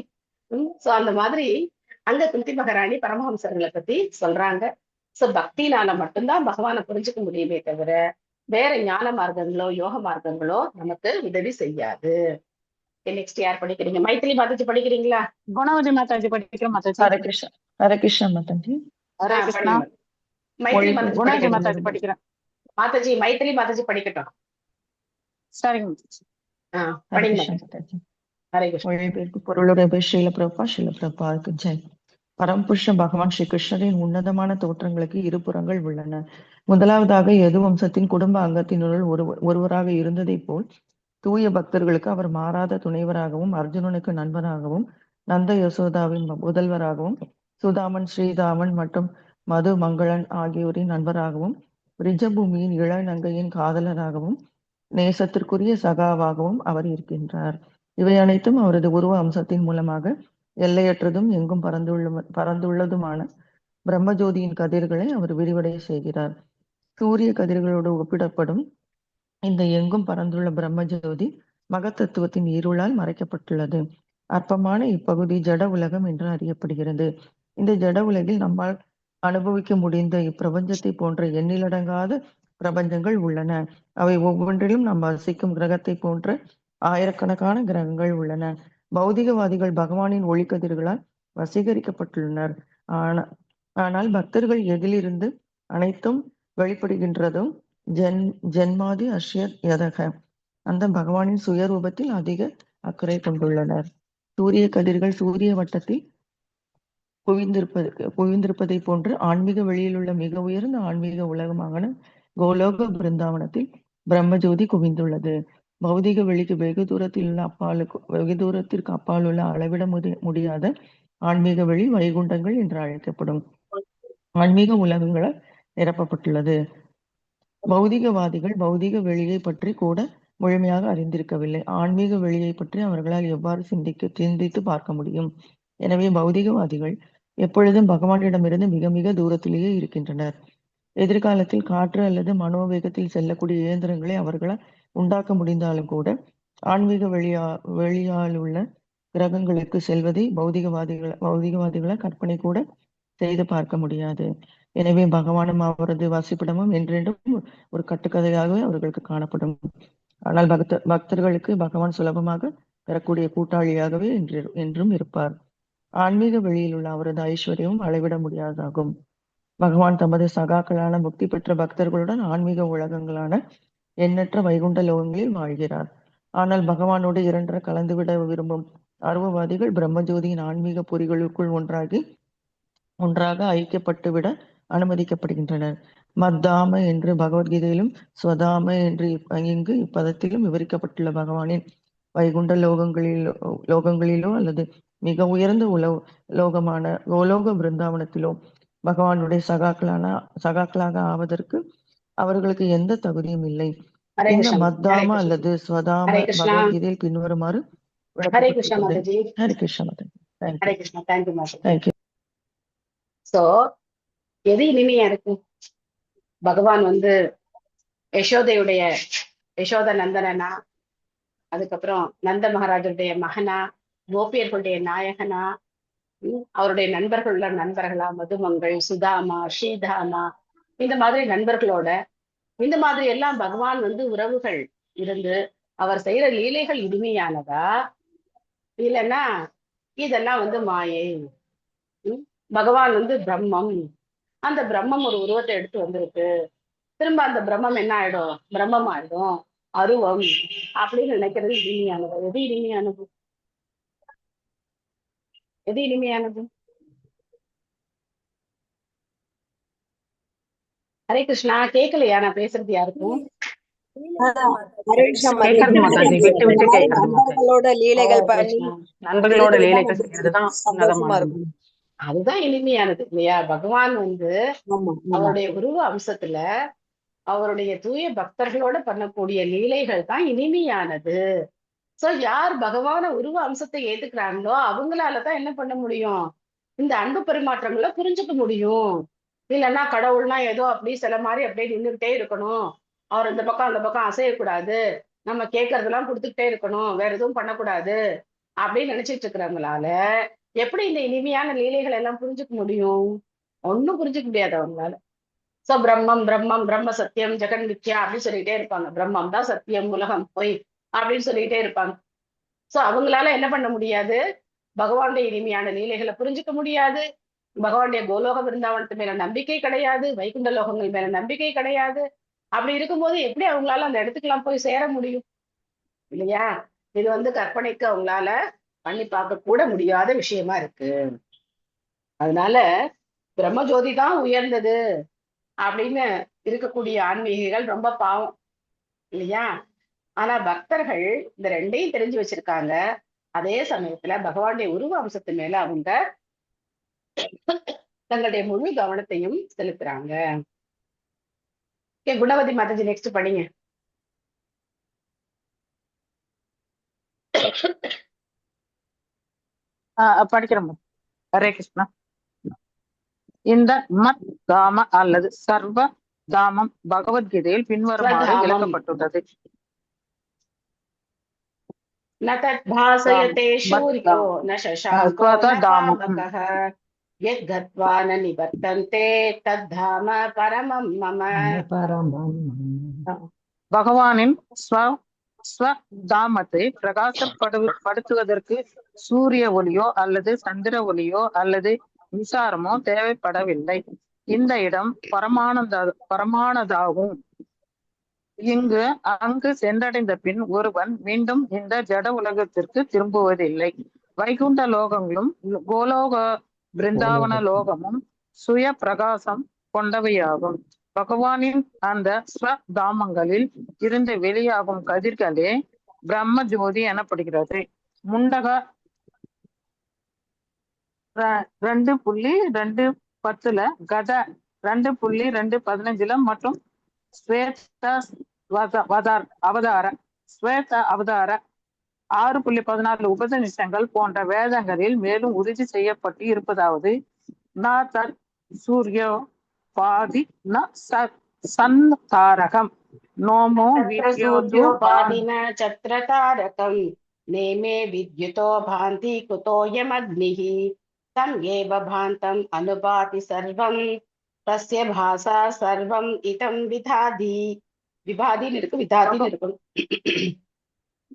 சோ அந்த மாதிரி அங்க குந்தி மகாராணி பரமஹம்சர்களை பத்தி சொல்றாங்க. சோ பக்தினால மட்டும்தான் பகவானை புரிஞ்சுக்க முடியுமே தவிர வேற ஞான மார்க்கங்களோ யோக மார்க்கங்களோ நமக்கு உதவி செய்யாது. நெக்ஸ்ட் யார் படிக்கிறீங்க? மைத்திலி மாதாஜி படிக்கிறீங்களா? குணவதி மாதாஜி படிக்கிறோம் மாதாஜி. ஹரே கிருஷ்ணா. ஹரே கிருஷ்ணா மாதாஜி. ஹரே கிருஷ்ணா. மைத்திலி குணவதி மாதாஜி மாதாஜி படிக்கிறேன் மாதாஜி. மைத்திலி மாதாஜி படிக்கட்டும். சரிங்க மாதாஜி. ஹரே படிங்க கிருஷ்ணா மாதாஜி. மாதாஜி. ஹரே கிருஷ்ணா. மொழிபெயர்ப்பு பொருளுரை ஸ்ரீல பிரபுபாதுக்கு ஜெய். பரம்புருஷ பகவான் ஸ்ரீ கிருஷ்ணரின் உன்னதமான தோற்றங்களுக்கு 2 புறங்கள் உள்ளன. முதலாவதாக யது வம்சத்தின் குடும்ப அங்கத்தினுள் ஒருவராக இருந்ததை போல் தூய பக்தர்களுக்கு அவர் மாறாத துணைவராகவும், அர்ஜுனனுக்கு நண்பராகவும், நந்த யசோதாவின் முதல்வராகவும், சுதாமன், ஸ்ரீதாமன் மற்றும் மது மங்களன் ஆகியோரின் நண்பராகவும், ரிஜபூமியின் இளநங்கையின் காதலராகவும், நேசத்திற்குரிய சகாவாகவும் அவர் இருக்கின்றார். இவை அனைத்தும் அவரது உருவ அம்சத்தின் மூலமாக எல்லையற்றதும் எங்கும் பறந்துள்ளதுமான பிரம்மஜோதியின் கதிர்களை அவர் விரிவடைய செய்கிறார். சூரிய கதிர்களோடு ஒப்பிடப்படும் இந்த எங்கும் பறந்துள்ள பிரம்மஜோதி மகத்தத்துவத்தின் இருளால் மறைக்கப்பட்டுள்ளது. அற்பமான இப்பகுதி ஜட உலகம் என்று அறியப்படுகிறது. இந்த ஜட உலகில் நம்மால் அனுபவிக்க முடிந்த இப்பிரபஞ்சத்தை போன்ற எண்ணிலடங்காத பிரபஞ்சங்கள் உள்ளன. அவை ஒவ்வொன்றிலும் நாம் வசிக்கும் கிரகத்தை போன்ற ஆயிரக்கணக்கான கிரகங்கள் உள்ளன. பௌதிகவாதிகள் பகவானின் ஒளிக்கதிர்களால் வசீகரிக்கப்பட்டுள்ளனர். ஆனால் பக்தர்கள் எதிலிருந்து அனைத்தும் வெளிப்படுகின்றதும் ஜென்மாதி அஷ்யத் யதக அந்த பகவானின் சுயரூபத்தில் அதிக அக்கறை கொண்டுள்ளனர். சூரிய கதிர்கள் சூரிய வட்டத்தில் குவிந்திருப்பதை போன்று ஆன்மீக வெளியில் உள்ள மிக உயர்ந்த ஆன்மீக உலகமான கோலோக பிருந்தாவனத்தில் பிரம்மஜோதி குவிந்துள்ளது. பௌதிக வெளிக்கு வெகு தூரத்திற்கு அப்பால் உள்ள அளவிட முடியாத ஆன்மீக வெளி வைகுண்டங்கள் என்று அழைக்கப்படும் ஆன்மீக உலகங்களால் நிரப்பப்பட்டுள்ளது. பௌதிகவாதிகள் பௌதிக வெளியை பற்றி கூட முழுமையாக அறிந்திருக்கவில்லை. ஆன்மீக வெளியை பற்றி அவர்களால் எவ்வாறு சிந்தித்து பார்க்க முடியும்? எனவே பௌதிகவாதிகள் எப்பொழுதும் பகவானிடமிருந்து மிக மிக தூரத்திலேயே இருக்கின்றனர். எதிர்காலத்தில் காற்று அல்லது மனோவேகத்தில் செல்லக்கூடிய இயந்திரங்களை அவர்களால் உண்டாக்க முடிந்தாலும் கூட ஆன்மீக வெளியால் உள்ள கிரகங்களுக்கு செல்வதை பௌதிகவாதிகளால் கற்பனை கூட செய்து பார்க்க முடியாது. எனவே பகவானும் அவரது வசிப்பிடமும் என்றென்றும் ஒரு கட்டுக்கதையாகவே அவர்களுக்கு காணப்படும். ஆனால் பக்தர்களுக்கு பகவான் சுலபமாக பெறக்கூடிய கூட்டாளியாகவே என்றும் இருப்பார். ஆன்மீக வெளியில் உள்ள அவரது ஐஸ்வர்யமும் அளவிட முடியாதாகும். பகவான் தமது சகாக்களான முக்தி பெற்ற பக்தர்களுடன் ஆன்மீக உலகங்களான எண்ணற்ற வைகுண்ட லோகங்களில் வாழ்கிறார். ஆனால் பகவானோடு இரண்டர கலந்துவிட விரும்பும் அருவவாதிகள் பிரம்மஜோதியின் ஆன்மீக பொறிகளுக்குள் ஒன்றாக ஐக்கியப்பட்டுவிட அனுமதிக்கப்படுகின்றனர். மத்தாம என்று பகவத்கீதையிலும் ஸ்வதாம என்று இங்கு இப்பதத்திலும் விவரிக்கப்பட்டுள்ள பகவானின் வைகுண்ட லோகங்களிலோ அல்லது மிக உயர்ந்த லோகமான கோலோக பிருந்தாவனத்திலோ பகவானுடைய சகாக்களாக ஆவதற்கு அவர்களுக்கு எந்த தகுதியும் இல்லை. இந்த மத்தாம அல்லது ஸ்வதாம பகவத்கீதையில் பின்வருமாறு Hare Krishna Mataji. Hare Krishna Mataji. Hare Krishna. Thank you Mataji. Thank you. So எது இனிமையா இருக்கு? பகவான் யசோத நந்தனா, அதுக்கப்புறம் நந்த மகாராஜருடைய மகனா, கோபியர்களுடைய நாயகனா, அவருடைய நண்பர்களா, மதுமங்கள், சுதாமா, ஸ்ரீதாமா, இந்த மாதிரி நண்பர்களோட இந்த மாதிரி எல்லாம் பகவான் உறவுகள் இருந்து அவர் செய்யற லீலைகள் இனிமையானதா இல்லைன்னா இதெல்லாம் மாயை? பகவான் பிரம்மம், அந்த பிரம்மம் ஒரு உருவத்தை எடுத்து வந்திருக்கு, திரும்ப அந்த பிரம்மம் என்ன ஆயிடும்? பிரம்மம் ஆயிடும், அருவம் அப்படின்னு நினைக்கிறது இனிமையானது. எது இனிமையானது? ஹரே கிருஷ்ணா. கேட்கலையா நான் பேசுறது யாருக்கும்? நண்பர்களோட லீலைகள் நண்பர்களோட லீலைகள் செய்யறதுதான் சந்தோஷமா இருக்கும். அதுதான் இனிமையானது இல்லையா? பகவான் அவருடைய உருவ அம்சத்துல அவருடைய தூய பக்தர்களோட பண்ணக்கூடிய லீலைகள் தான் இனிமையானது. சோ யார் பகவான உருவ அம்சத்தை ஏத்துக்கிறாங்களோ அவங்களாலதான் என்ன பண்ண முடியும்? இந்த அன்பு பரிமாற்றங்களை புரிஞ்சுக்க முடியும். இல்லைன்னா கடவுள்னா ஏதோ அப்படி சில மாதிரி அப்படியே நின்றுகிட்டே இருக்கணும், அவர் இந்த பக்கம் அந்த பக்கம் அசையக்கூடாது, நம்ம கேட்கறதெல்லாம் கொடுத்துக்கிட்டே இருக்கணும், வேற எதுவும் பண்ணக்கூடாது அப்படின்னு நினைச்சிட்டு இருக்கிறவங்களால எப்படி இந்த இனிமையான லீலைகள் எல்லாம் புரிஞ்சுக்க முடியும்? ஒன்னும் புரிஞ்சுக்க முடியாது அவங்களால. சோ பிரம்மம் பிரம்மம் பிரம்ம சத்தியம் ஜெகன் மித்யா அப்படின்னு சொல்லிட்டே இருப்பாங்க. பிரம்மம் தான் சத்தியம், உலகம் பொய் அப்படின்னு சொல்லிட்டே இருப்பாங்க. சோ அவங்களால என்ன பண்ண முடியாது? பகவானுடைய இனிமையான லீலைகளை புரிஞ்சுக்க முடியாது. பகவானுடைய கோலோக பிருந்தாவனத்து மேல நம்பிக்கை கிடையாது, வைகுண்ட லோகங்கள் மேல நம்பிக்கை கிடையாது. அப்படி இருக்கும்போது எப்படி அவங்களால அந்த இடத்துக்கெல்லாம் போய் சேர முடியும்? இல்லையா? இது கற்பனைக்கு அவங்களால பண்ணி பார்க்க கூட முடியாத விஷயமா இருக்கு. அதனால பிரம்மஜோதி தான் உயர்ந்தது அப்படின்னு இருக்கக்கூடிய ஆன்மீகிகள் ரொம்ப பாவம் இல்லையா? ஆனா பக்தர்கள் இந்த ரெண்டையும் தெரிஞ்சு வச்சிருக்காங்க. அதே சமயத்துல பகவானுடைய உருவ அம்சத்து மேல அவங்க தங்களுடைய முழு கவனத்தையும் செலுத்துறாங்க. குணவதி மாதாஜி நெக்ஸ்ட் படிங்க. படிக்கிறோம். ஹரே கிருஷ்ணா. இந்த மத் தாம அல்லது சர்வ தாமம் பகவத்கீதையில் பின்வருமாறு விளக்கப்பட்டுள்ளது. பகவானின் ஸ்வதாமத்தை பிரகாசப்படுத்துவதற்கு சூரிய ஒளியோ அல்லது சந்திர ஒளியோ அல்லது மின்சாரமோ தேவைப்படவில்லை. இந்த இடம் பரமானதாகும். அங்கு சென்றடைந்த பின் ஒருவன் மீண்டும் இந்த ஜட உலகத்திற்கு திரும்புவதில்லை. வைகுண்ட லோகங்களும் கோலோக பிருந்தாவன லோகமும் சுய பிரகாசம் கொண்டவையாகும். பகவானின் அந்த ஸ்வதாமங்களில் இருந்து வெளியாகும் கதிர்களே பிரம்ம ஜோதி எனப்படுகிறது. முண்டக 2.210 கத 2.215 மற்றும் ஸ்வேத அவதார 6.14 உபநிஷங்கள் போன்ற வேதங்களில் மேலும் உறுதி செய்யப்பட்டு இருப்பதாவது: ந தத் சூரியோ பாதி ந சந்தாரகம் நோமோ பாதின சத்ரதாரகம் நேமே வித்யுதோ பாந்தி குதோயமக்னிஹி தம் ஏவ பாந்தம் அனுபாதி சர்வம் தஸ்ய பாசா சர்வம் இதம் விதாதி. விபாதின்னு இருக்கு, விதாதின்னு இருக்கும்.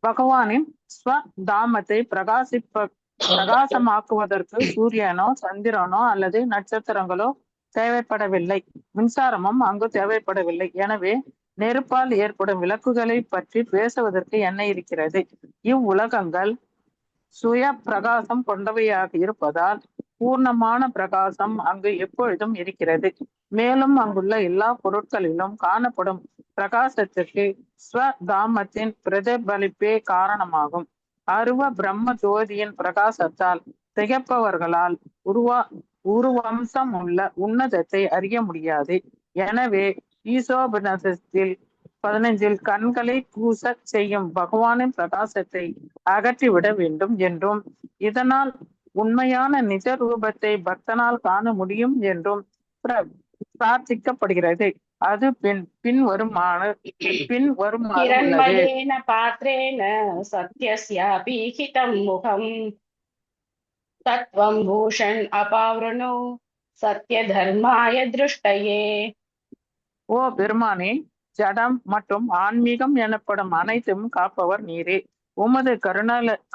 பகவானின் ஸ்வதாமத்தை பிரகாசமாக்குவதற்கு சூரியனோ சந்திரனோ அல்லது நட்சத்திரங்களோ தேவைப்படவில்லை. மின்சாரமும் அங்கு தேவைப்படவில்லை. எனவே நெருப்பால் ஏற்படும் விளக்குகளை பற்றி பேசுவதற்கு என்ன இருக்கிறது? இவ்வுலகங்கள் சுய பிரகாசம் கொண்டவையாக இருப்பதால் பூர்ணமான பிரகாசம் அங்கு எப்பொழுதும் இருக்கிறது. மேலும் அங்குள்ள எல்லா பொருட்களிலும் காணப்படும் பிரகாசத்திற்கு ஸ்வதாமத்தின் பிரதிபலிப்பே காரணமாகும். அருவ பிரம்ம ஜோதியின் பிரகாசத்தால் திகைப்பவர்களால் உருவம்சம் உள்ள உன்னதத்தை அறிய முடியாது. எனவே ஈசோபநிஷத்தில் 15 கண்களை கூச செய்யும் பகவானின் பிரகாசத்தை அகற்றிவிட வேண்டும் என்றும் இதனால் உண்மையான நிஜ ரூபத்தை பக்தனால் காண முடியும் என்றும் பிரார்த்திக்கப்படுகிறது. அது பின்வருமாறு கிரண்மயேன பாத்ரேன சத்யஸ்யாபி ஹிதம் முகம் தத்வம் பூஷன் அபாவ்ரணோ சத்ய தர்மாய திருஷ்டயே. ஓ பெருமானே, ஜடம் மற்றும் ஆன்மீகம் எனப்படும் அனைத்தும் காப்பவர் நீரே. உமது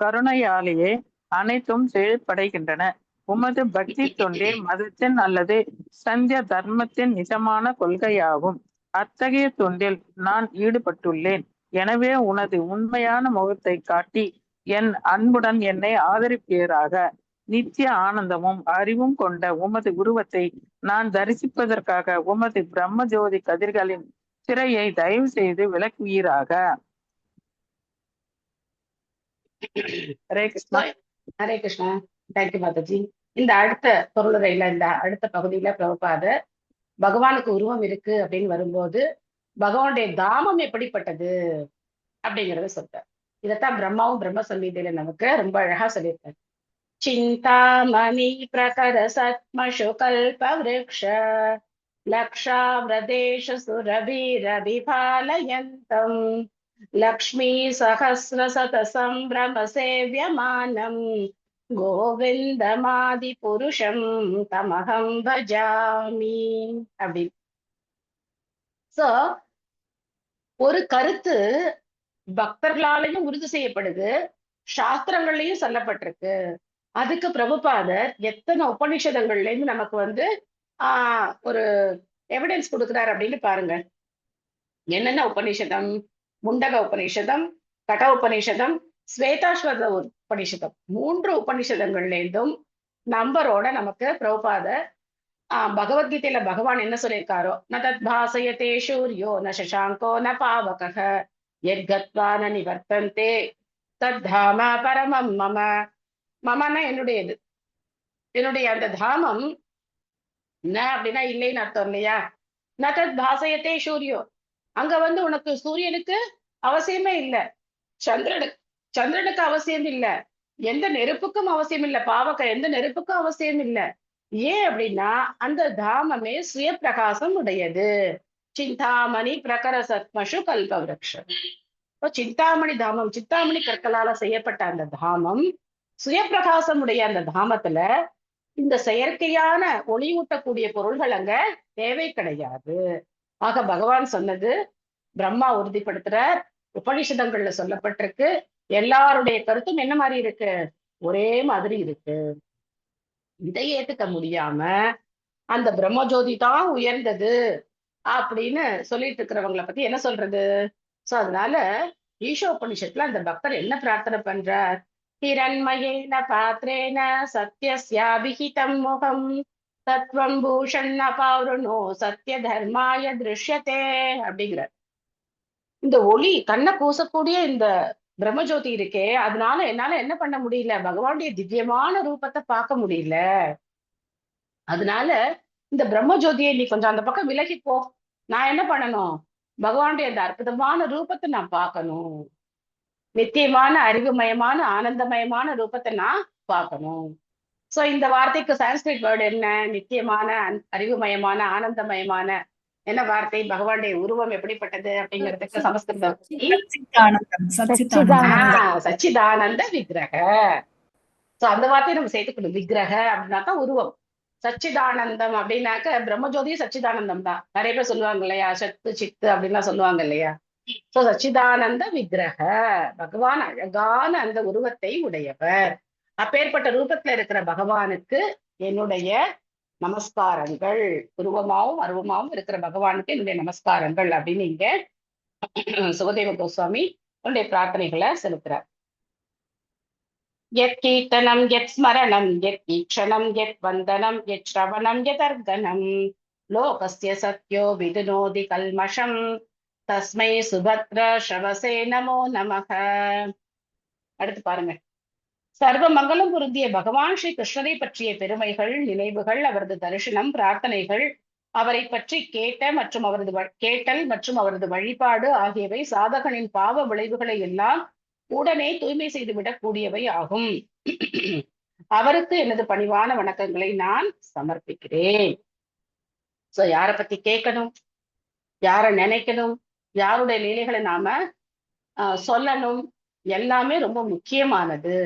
கருணையாலேயே அனைத்தும் செயல்படுகின்றன. உமது பக்தி தொண்டே மதத்தின் அல்லது சந்திய தர்மத்தின் நிஜமான கொள்கையாகும். அத்தகைய தொண்டில் நான் ஈடுபட்டுள்ளேன். எனவே உனது உண்மையான முகத்தை காட்டி என் அன்புடன் என்னை ஆதரிப்பீராக. நித்திய ஆனந்தமும் அறிவும் கொண்ட உமது உருவத்தை நான் தரிசிப்பதற்காக உமது பிரம்ம ஜோதி கதிர்களின் திரையை தயவு செய்து விளக்குவீராக. ஹரே கிருஷ்ணா. ஹரே கிருஷ்ணா. தேங்க்யூ மாதாஜி. இந்த அடுத்த பொருளுரையில இந்த அடுத்த பகுதியில பிரபுபாதர் பகவானுக்கு உருவம் இருக்கு அப்படின்னு வரும்போது பகவானுடைய தாமம் எப்படிப்பட்டது அப்படிங்கறத சொல்றார். இதைத்தான் பிரம்மாவும் பிரம்ம சங்கீதையில நமக்கு ரொம்ப அழகா சொல்லியிருக்காரு. சிந்தாமணி பிரகர சத்மஷு கல்ப விருக்ஷ லக்ஷாவ்ரதேஷ சுரபீரபிபாலயந்தம் லக்ஷ்மீ சஹஸ்ர சத சம்பிரம சேவ்யமானம் கோவிந்தமாதி புருஷம் தமகம் பஜாமி அப்படின்னு. சோ ஒரு கருத்து பக்தர்களாலையும் உறுதி செய்யப்படுது, சாஸ்திரங்கள்லயும் சொல்லப்பட்டிருக்கு. அதுக்கு பிரபுபாதர் எத்தனை உபநிஷதங்கள்ல இருந்து நமக்கு ஒரு எவிடன்ஸ் கொடுக்குறாரு அப்படின்னு பாருங்க. என்னென்ன உபநிஷதம்? முண்டக உபநிஷதம், கட உபநிஷதம், ஸ்வேதாஸ்வத உபநிஷதம். 3 உபநிஷதங்கள்ல இருந்தும் நம்பரோட நமக்கு பிரபுபாதர் பகவத்கீதையில பகவான் என்ன சொல்லியிருக்காரோ, ந தத் பாசயதே சூர்யோ ந சசாங்கோ ந பாவகஹ யத்கத்வா ந நிவர்த்தந்தே தத் தாம பரமம் மம. மமன்னா என்னுடையது, என்னுடைய அந்த தாமம். ந அப்படின்னா இல்லைன்னு அர்த்தம் இல்லையா? ந தத் பாசயத்தே சூரியோ, அங்க உனக்கு சூரியனுக்கு அவசியமே இல்லை, சந்திரனுக்கு அவசியம் இல்லை, எந்த நெருப்புக்கும் அவசியம் இல்லை, பாவக எந்த நெருப்புக்கும் அவசியம் இல்லை. ஏன் அப்படின்னா அந்த தாமமே சுய பிரகாசம் உடையது. சிந்தாமணி பிரகர சத்மஷு கல்ப விருக்ஷம். சிந்தாமணி தாமம், சிந்தாமணி கற்களால செய்யப்பட்ட அந்த தாமம், சுய பிரகாசம் உடைய அந்த தாமத்துல இந்த செயற்கையான ஒளியூட்டக்கூடிய பொருள்கள் அங்க தேவை கிடையாது. ஆக பகவான் சொன்னது பிரம்மா உறுதிப்படுத்துறார், உபனிஷதங்கள்ல சொல்லப்பட்டிருக்கு. எல்லாருடைய கருத்தும் என்ன மாதிரி இருக்கு? ஒரே மாதிரி இருக்கு. இதை ஏத்துக்க முடியாம அந்த பிரம்மஜோதி தான் உயர்ந்தது அப்படின்னு சொல்லிட்டு இருக்கிறவங்களை பத்தி என்ன சொல்றது? சோ அதனால ஈஷோபனிஷத்துல அந்த பக்தர் என்ன பிரார்த்தனை பண்றார்? ஹிரண்மயேன பாத்ரேன சத்யஸ்யாபிஹிதம் முகம் தத்வம் பூஷன் அபாவ்ருணோ சத்ய தர்மாய திருஷ்யதே அப்படிங்கிறார். இந்த ஒளி கண்ணை கூசக்கூடிய இந்த பிரம்மஜோதி இருக்கே, அதனால என்னால என்ன பண்ண முடியல? பகவானுடைய திவ்யமான ரூபத்தை பார்க்க முடியல. அதனால இந்த பிரம்மஜோதியை நீ கொஞ்சம் அந்த பக்கம் விலகி போ. நான் என்ன பண்ணணும்? பகவானுடைய அந்த அற்புதமான ரூபத்தை நான் பார்க்கணும். நித்தியமான அறிவுமயமான ஆனந்தமயமான ரூபத்தை நான் பார்க்கணும். சோ இந்த வார்த்தைக்கு சான்ஸ்கிரிட் வேர்டு என்ன? நித்தியமான அறிவுமயமான ஆனந்தமயமான என்ன வார்த்தை? பகவானுடைய உருவம் எப்படிப்பட்டது அப்படிங்கிறதுக்கு சமஸ்கிருதம் சச்சிதானந்த விக்கிரக. சோ அந்த வார்த்தையை நம்ம சேர்த்துக்கணும். விக்கிரக அப்படின்னா தான் உருவம். சச்சிதானந்தம் அப்படின்னாக்க பிரம்மஜோதியும் சச்சிதானந்தம் தான். நிறைய பேர் சொல்லுவாங்க இல்லையா, சத்து சித்து அப்படின்லாம் சொல்லுவாங்க இல்லையா. சோ சச்சிதானந்த விக்கிரக, பகவான் அழகான அந்த உருவத்தை உடையவர். அப்பேற்பட்ட ரூபத்துல இருக்கிற பகவானுக்கு என்னுடைய நமஸ்காரங்கள். உருவமாவும் அருவமாவும் இருக்கிற பகவானுக்கு என்னுடைய நமஸ்காரங்கள் அப்படின்னு இங்க சுகதேவ கோஸ்வாமி அவருடைய பிரார்த்தனைகளை செலுத்துறார். யத் கீர்த்தனம் யத் ஸ்மரணம் யத் ஈக்ஷணம் யத் வந்தனம் யத் ஸ்ரவணம் யதர்கனம் லோகஸ்ய சத்யோ விதுனோதி கல்மஷம் தஸ்மை சுபத்ர ஸ்ரவசே நமோ நமக. அடுத்து பாருங்க. சர்வ மங்களம் பொருந்திய பகவான் ஸ்ரீ கிருஷ்ணரை பற்றிய பெருமைகள், நினைவுகள், அவரது தரிசனம், பிரார்த்தனைகள், அவரை பற்றி கேட்டல் மற்றும் அவரது வழிபாடு ஆகியவை சாதகனின் பாவ விளைவுகளை எல்லாம் உடனே தூய்மை செய்துவிடக் கூடியவை ஆகும். அவருக்கு எனது பணிவான வணக்கங்களை நான் சமர்ப்பிக்கிறேன். சோ யாரை பத்தி கேட்கணும், யாரை நினைக்கணும், யாருடைய லீலைகளை நாம சொல்லணும், எல்லாமே ரொம்ப முக்கியமானது.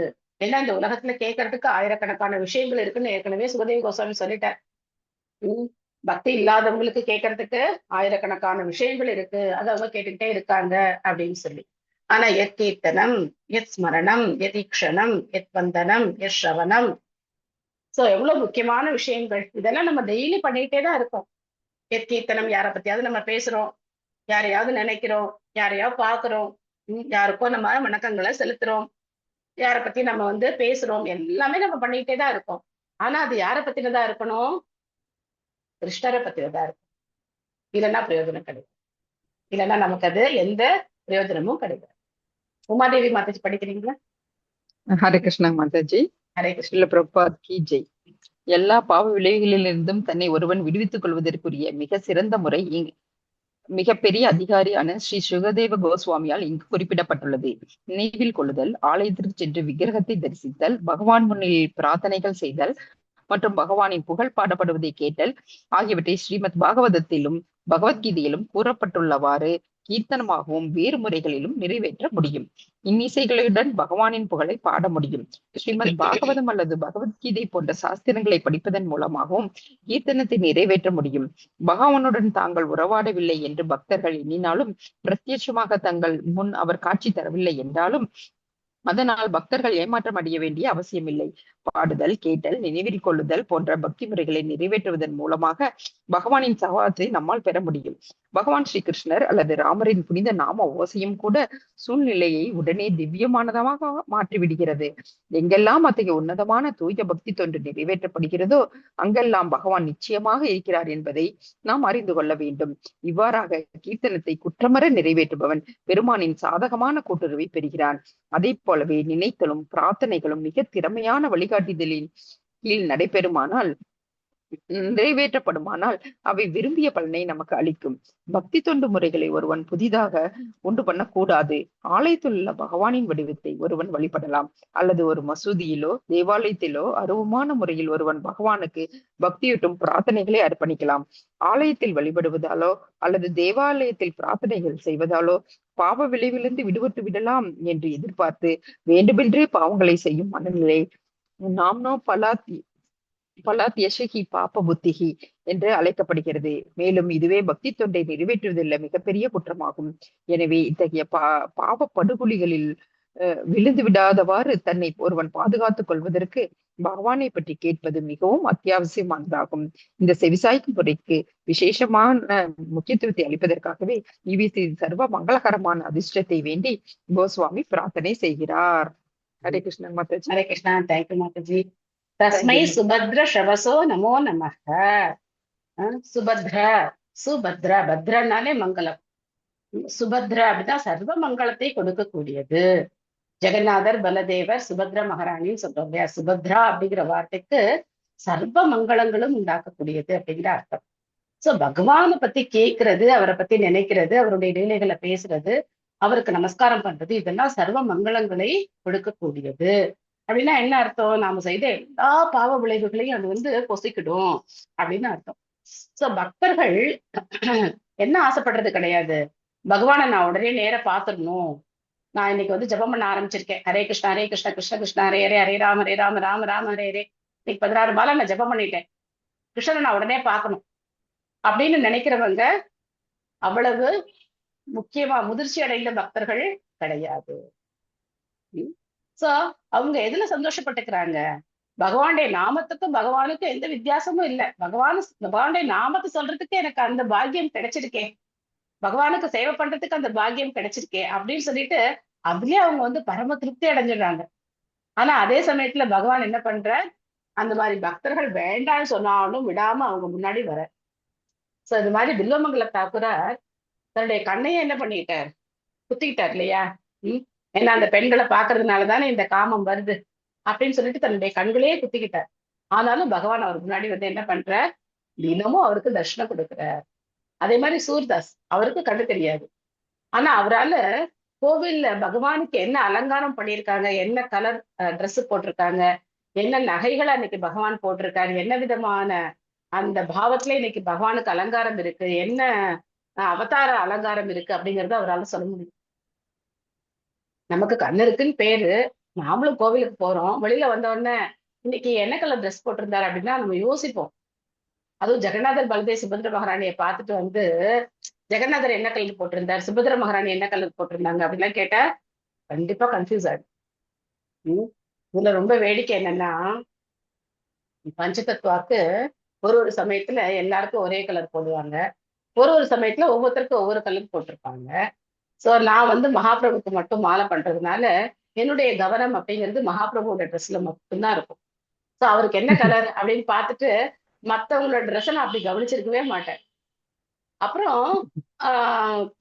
ஏன்னா இந்த உலகத்துல கேட்கறதுக்கு ஆயிரக்கணக்கான விஷயங்கள் இருக்குன்னு ஏற்கனவே சுகதேவ கோஸ்வாமி சொல்லிட்டார். பக்தி இல்லாதவங்களுக்கு கேட்கறதுக்கு ஆயிரக்கணக்கான விஷயங்கள் இருக்கு, அது அவங்க கேட்டுக்கிட்டே இருக்காங்க அப்படின்னு சொல்லி. ஆனா எத் கீர்த்தனம் எத் ஸ்மரணம் எத் ஈக்ஷணம் எத் வந்தனம் எத் ஸ்ரவணம், சோ எவ்வளவு முக்கியமான விஷயங்கள். இதெல்லாம் நம்ம டெய்லி பண்ணிட்டே தான் இருக்கோம். எத் கீர்த்தனம், யாரை பத்தியாவது நம்ம பேசுறோம், யாரையாவது நினைக்கிறோம், யாரையாவது பாக்குறோம், யாருக்கோ நம்ம வணக்கங்களை செலுத்துறோம், யாரை பத்தி நம்ம பேசுறோம், எல்லாமே நம்ம பண்ணிட்டே தான் இருக்கோம். ஆனா அது யாரை பத்தினதா இருக்கணும்? கிருஷ்ணரை பத்தினதா இருக்கும். இல்லைன்னா பிரயோஜனம் கிடையாது. இல்லைன்னா நமக்கு அது எந்த பிரயோஜனமும் கிடையாது. உமாதேவி மாதாஜி படிக்கிறீங்களா? ஹரே கிருஷ்ணா மாதாஜி. ஹரே கிருஷ்ண. ஸ்ரீல பிரபுபாத் கி ஜெய். எல்லா பாவ விளைவுகளிலிருந்தும் தன்னை ஒருவன் விடுவித்துக் கொள்வதற்குரிய மிக சிறந்த முறை மிகப்பெரிய அதிகாரியான ஸ்ரீ சுகதேவ கோஸ்வாமியால் இங்கு குறிப்பிடப்பட்டுள்ளது. நினைவில் கொள்ளுதல், ஆலயத்திற்கு சென்று விக்கிரகத்தை தரிசித்தல், பகவான் முன்னில் பிரார்த்தனைகள் செய்தல் மற்றும் பகவானின் புகழ் பாடப்படுவதை கேட்டல் ஆகியவற்றை ஸ்ரீமத் பாகவதத்திலும் பகவத்கீதையிலும் கூறப்பட்டுள்ளவாறு கீர்த்தனமாகவும் வேறு முறைகளிலும் நிறைவேற்ற முடியும். இன்னிசைகளுடன் பகவானின் புகழை பாட முடியும். ஸ்ரீமத் பாகவதம் அல்லது பகவத்கீதை போன்ற சாஸ்திரங்களை படிப்பதன் மூலமாகவும் கீர்த்தனத்தை நிறைவேற்ற முடியும். பகவானுடன் தாங்கள் உறவாடவில்லை என்று பக்தர்கள் எண்ணினாலும், பிரத்யட்சமாக தங்கள் முன் அவர் காட்சி தரவில்லை என்றாலும் அதனால் பக்தர்கள் ஏமாற்றம் அடைய வேண்டிய அவசியமில்லை. பாடுதல், கேட்டல், நினைவில் கொள்ளுதல் போன்ற பக்தி முறைகளை நிறைவேற்றுவதன் மூலமாக பகவானின் சகவாசத்தை நம்மால் பெற முடியும். பகவான் ஸ்ரீ கிருஷ்ணர் அல்லது ராமரின் புனித நாம ஓசையும் கூட சூழ்நிலையை உடனே திவ்யமானதாக மாற்றிவிடுகிறது. எங்கெல்லாம் அத்தகைய உன்னதமான தூய பக்தி தொன்று நிறைவேற்றப்படுகிறதோ அங்கெல்லாம் பகவான் நிச்சயமாக இருக்கிறார் என்பதை நாம் அறிந்து கொள்ள வேண்டும். இவ்வாறாக கீர்த்தனத்தை குற்றமற நிறைவேற்றுபவன் பெருமானின் சாதகமான கூட்டுறவை பெறுகிறான். அதே போலவே நினைத்தலும் பிரார்த்தனைகளும் மிக திறமையான வழிகாட்டுதலின் கீழ் நிறைவேற்றப்படுமானால் அவை விரும்பிய பலனை நமக்கு அளிக்கும். பக்தி தொண்டு முறைகளை ஒருவன் புதிதாக உண்டு பண்ணக்கூடாது. ஆலயத்தில் உள்ள பகவானின் வடிவத்தை ஒருவன் வழிபடலாம், அல்லது ஒரு மசூதியிலோ தேவாலயத்திலோ அருவமான முறையில் ஒருவன் பகவானுக்கு பக்தியூட்டும் பிரார்த்தனைகளை அர்ப்பணிக்கலாம். ஆலயத்தில் வழிபடுவதாலோ அல்லது தேவாலயத்தில் பிரார்த்தனைகள் செய்வதாலோ பாவ விளைவிலிருந்து விடுபட்டு விடலாம் என்று எதிர்பார்த்து வேண்டுமென்றே பாவங்களை செய்யும் மனநிலை நாம்னோ பலாத்யஷகி பாப புத்திகி என்று அழைக்கப்படுகிறது. மேலும் இதுவே பக்தி தொண்டை நிறைவேற்றுவதில் மிகப்பெரிய குற்றமாகும். எனவே இத்தகைய பாவ படுகொலிகளில் விழுந்து விடாதவாறு தன்னை ஒருவன் பாதுகாத்துக் கொள்வதற்கு பகவானை பற்றி கேட்பது மிகவும் அத்தியாவசியமானதாகும். இந்த செவிசாய்க்கும் முறைக்கு விசேஷமான முக்கியத்துவத்தை அளிப்பதற்காகவே சர்வ மங்களகரமான அதிர்ஷ்டத்தை வேண்டி கோஸ்வாமி பிரார்த்தனை செய்கிறார். ஹரே கிருஷ்ணா மாதாஜி. ஹரே கிருஷ்ணா. தேங்க்யூ மாதாஜி. தஸ்மை சுபத்ர ஸ்ரவசோ நமோ நமக. சுபத்ர பத்ரனாலே மங்களம். சுபத்ர அப்படின்னா சர்வ மங்களத்தை கொடுக்கக்கூடியது. ஜெகநாதர், பலதேவர், சுபத்ரா மகாராணின்னு சொல்றோம் இல்லையா? சுபத்ரா அப்படிங்கிற வார்த்தைக்கு சர்வ மங்களங்களும் உண்டாக்கக்கூடியது அப்படிங்கிற அர்த்தம். சோ பகவானை பத்தி கேட்கறது, அவரை பத்தி நினைக்கிறது, அவருடைய லீலைகளை பேசுறது, அவருக்கு நமஸ்காரம் பண்றது, இதெல்லாம் சர்வ மங்களங்களை கொடுக்கக்கூடியது. அப்படின்னா என்ன அர்த்தம்? நாம செய்த எல்லா பாவ விளைவுகளையும் அது பொசிக்கிடும் அப்படின்னு அர்த்தம். சோ பக்தர்கள் என்ன ஆசைப்படுறது கிடையாது, பகவானை நான் உடனே நேர பாத்துடணும். நான் இன்னைக்கு ஜபம் பண்ண ஆரம்பிச்சிருக்கேன். ஹரே கிருஷ்ணா ஹரே கிருஷ்ணா கிருஷ்ண கிருஷ்ணா ஹரே ஹரே ஹரே ராம ராம ராம ஹரே ஹரே. இன்னைக்கு 16 மாலை நான் ஜபம் பண்ணிட்டேன், கிருஷ்ணனை நான் உடனே பார்க்கணும் அப்படின்னு நினைக்கிறவங்க அவ்வளவு முக்கியமா முதிர்ச்சி அடைந்த பக்தர்கள் கிடையாது. சோ அவங்க எதுல சந்தோஷப்பட்டுக்கிறாங்க? பகவானுடைய நாமத்துக்கும் பகவானுக்கும் எந்த வித்தியாசமும் இல்லை. பகவானுடைய நாமத்தை சொல்றதுக்கு எனக்கு அந்த பாக்கியம் கிடைச்சிருக்கே, பகவானுக்கு சேவை பண்றதுக்கு அந்த பாக்கியம் கிடைச்சிருக்கே அப்படின்னு சொல்லிட்டு அதுலயே அவங்க வந்து பரம திருப்தி அடைஞ்சிடுறாங்க. ஆனா அதே சமயத்துல பகவான் என்ன பண்ற, அந்த மாதிரி பக்தர்கள் வேண்டாம்னு சொன்னாலும் விடாம அவங்க முன்னாடி வர. சோ இது மாதிரி பில்வமங்கல தாக்குரார் தன்னுடைய கண்ணையே என்ன பண்ணிட்டார், குத்திக்கிட்டார் இல்லையா? ஏன்னா அந்த பெண்களை பாக்குறதுனாலதானே இந்த காமம் வருது அப்படின்னு சொல்லிட்டு தன்னுடைய கண்களையே குத்திக்கிட்டார். ஆனாலும் பகவான் அவர் முன்னாடி வந்து என்ன பண்ற, தினமும் அவருக்கு தர்ஷனம் கொடுக்குறார். அதே மாதிரி சூர்தாஸ், அவருக்கு கண்ணு தெரியாது. ஆனா அவரால கோவில்ல பகவானுக்கு என்ன அலங்காரம் பண்ணியிருக்காங்க, என்ன கலர் ட்ரெஸ் போட்டிருக்காங்க, என்ன நகைகளை அன்னைக்கு பகவான் போட்டிருக்காரு, என்ன விதமான அந்த பாவத்துல இன்னைக்கு பகவானுக்கு அலங்காரம் இருக்கு, என்ன அவதார அலங்காரம் இருக்கு அப்படிங்கறத அவரால் சொல்ல முடியும். நமக்கு கண்ணு இருக்குன்னு பேரு, நாமளும் கோவிலுக்கு போறோம், வெளியில வந்த உடனே இன்னைக்கு என்ன கலர் ட்ரெஸ் போட்டிருந்தாரு அப்படின்னா நம்ம யோசிப்போம். அதுவும் ஜெகநாதர் பலதேவ் சுபத்ர மகாராணியை பார்த்துட்டு வந்து ஜெகநாதர் என்ன கலர் போட்டிருந்தார், சுபத்ர மகாராணி என்ன கலர் போட்டிருந்தாங்க அப்படின்லாம் கேட்டா கண்டிப்பா கன்ஃபியூஸ் ஆகும். இதுல ரொம்ப வேடிக்கை என்னன்னா, பஞ்சதத்துவாக்கு ஒரு சமயத்துல எல்லாருக்கும் ஒரே கலர் போடுவாங்க, ஒரு சமயத்துல ஒவ்வொருத்தருக்கும் ஒவ்வொரு கலர் போட்டிருப்பாங்க. சோ நான் வந்து மகாபிரபுக்கு மட்டும் மாலை பண்றதுனால என்னுடைய கவனம் அப்படிங்கிறது மகாபிரபுவோட ட்ரெஸ்ல மட்டும்தான் இருக்கும். சோ அவருக்கு என்ன கலர் அப்படின்னு பார்த்துட்டு மத்தவங்களோட ட்ரெஸ்ஸை நான் அப்படி கவனிச்சிருக்கவே மாட்டேன். அப்புறம்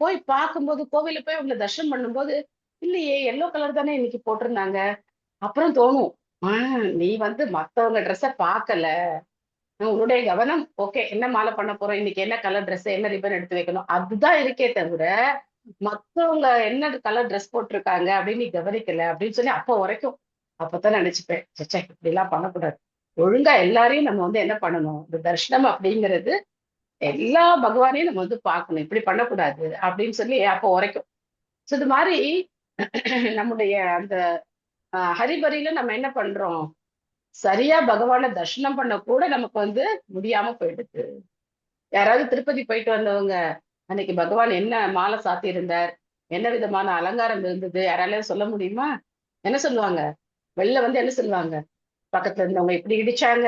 போய் பார்க்கும்போது, கோவில போய் உங்களை தர்ஷனம் பண்ணும்போது, இல்லையே எல்லோ கலர் தானே இன்னைக்கு போட்டிருந்தாங்க. அப்புறம் தோணும், நீ வந்து மத்தவங்க ட்ரெஸ்ஸை பார்க்கல, உன்னுடைய கவனம் ஓகே என்ன மாலை பண்ண போறோம், இன்னைக்கு என்ன கலர் ட்ரெஸ், என்ன ரிப்பன் எடுத்து வைக்கணும், அதுதான் இருக்கே தவிர மத்தவங்க என்ன கலர் ட்ரெஸ் போட்டிருக்காங்க அப்படின்னு நீ கவனிக்கல அப்படின்னு சொல்லி அப்ப வரைக்கும். அப்பதான் நினைச்சுப்பேன், சச்சா இப்படி எல்லாம் பண்ணக்கூடாது, ஒழுங்கா எல்லாரையும் நம்ம வந்து என்ன பண்ணணும், இந்த தர்ஷனம் அப்படிங்கிறது எல்லா பகவானையும் நம்ம வந்து பார்க்கணும், இப்படி பண்ணக்கூடாது அப்படின்னு சொல்லி அப்போ உரைக்கும். ஸோ இது மாதிரி நம்முடைய அந்த ஹரிபரியில நம்ம என்ன பண்றோம், சரியா பகவானை தர்ஷனம் பண்ண கூட நமக்கு வந்து முடியாம போயிடுது. யாராவது திருப்பதி போயிட்டு வந்தவங்க அன்னைக்கு பகவான் என்ன மாலை சாத்தி இருந்தார், என்ன விதமான அலங்காரம் இருந்தது, யாராலையும் சொல்ல முடியுமா? என்ன சொல்லுவாங்க, வெளில வந்து என்ன சொல்லுவாங்க, பக்கத்துல இருந்தவங்க இப்படி இடிச்சாங்க,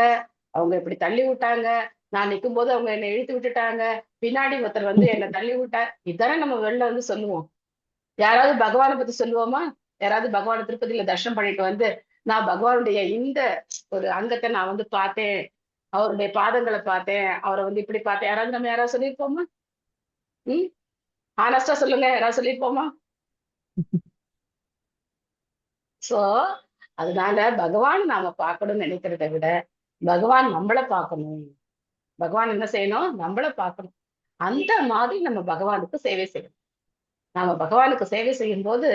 அவங்க இப்படி தள்ளி விட்டாங்க, நான் நிற்கும் போது அவங்க என்னை இழுத்து விட்டுட்டாங்க, பின்னாடி ஒருத்தர் வந்து என்னை தள்ளி விட்டார், இதுதானே நம்ம வெளில வந்து சொல்லுவோம். யாராவது பகவானை பத்தி சொல்லுவோமா? யாராவது பகவானை திருப்பதியில தர்ஷனம் பண்ணிட்டு வந்து நான் பகவானுடைய இந்த ஒரு அங்கத்தை நான் வந்து பார்த்தேன், அவருடைய பாதங்களை பார்த்தேன், அவரை வந்து இப்படி பார்த்தேன், யாராவது நம்ம யாராவது சொல்லியிருப்போமா? ஆனஸ்டா சொல்லுங்க, யாராவது சொல்லியிருப்போமா? சோ அதனால பகவான் நாம பார்க்கணும்னு நினைக்கிறத விட பகவான் நம்மளை பார்க்கணும். பகவான் என்ன செய்யணும், நம்மளை பார்க்கணும். அந்த மாதிரி நம்ம பகவானுக்கு சேவை செய்யணும். நாம பகவானுக்கு சேவை செய்யும் போது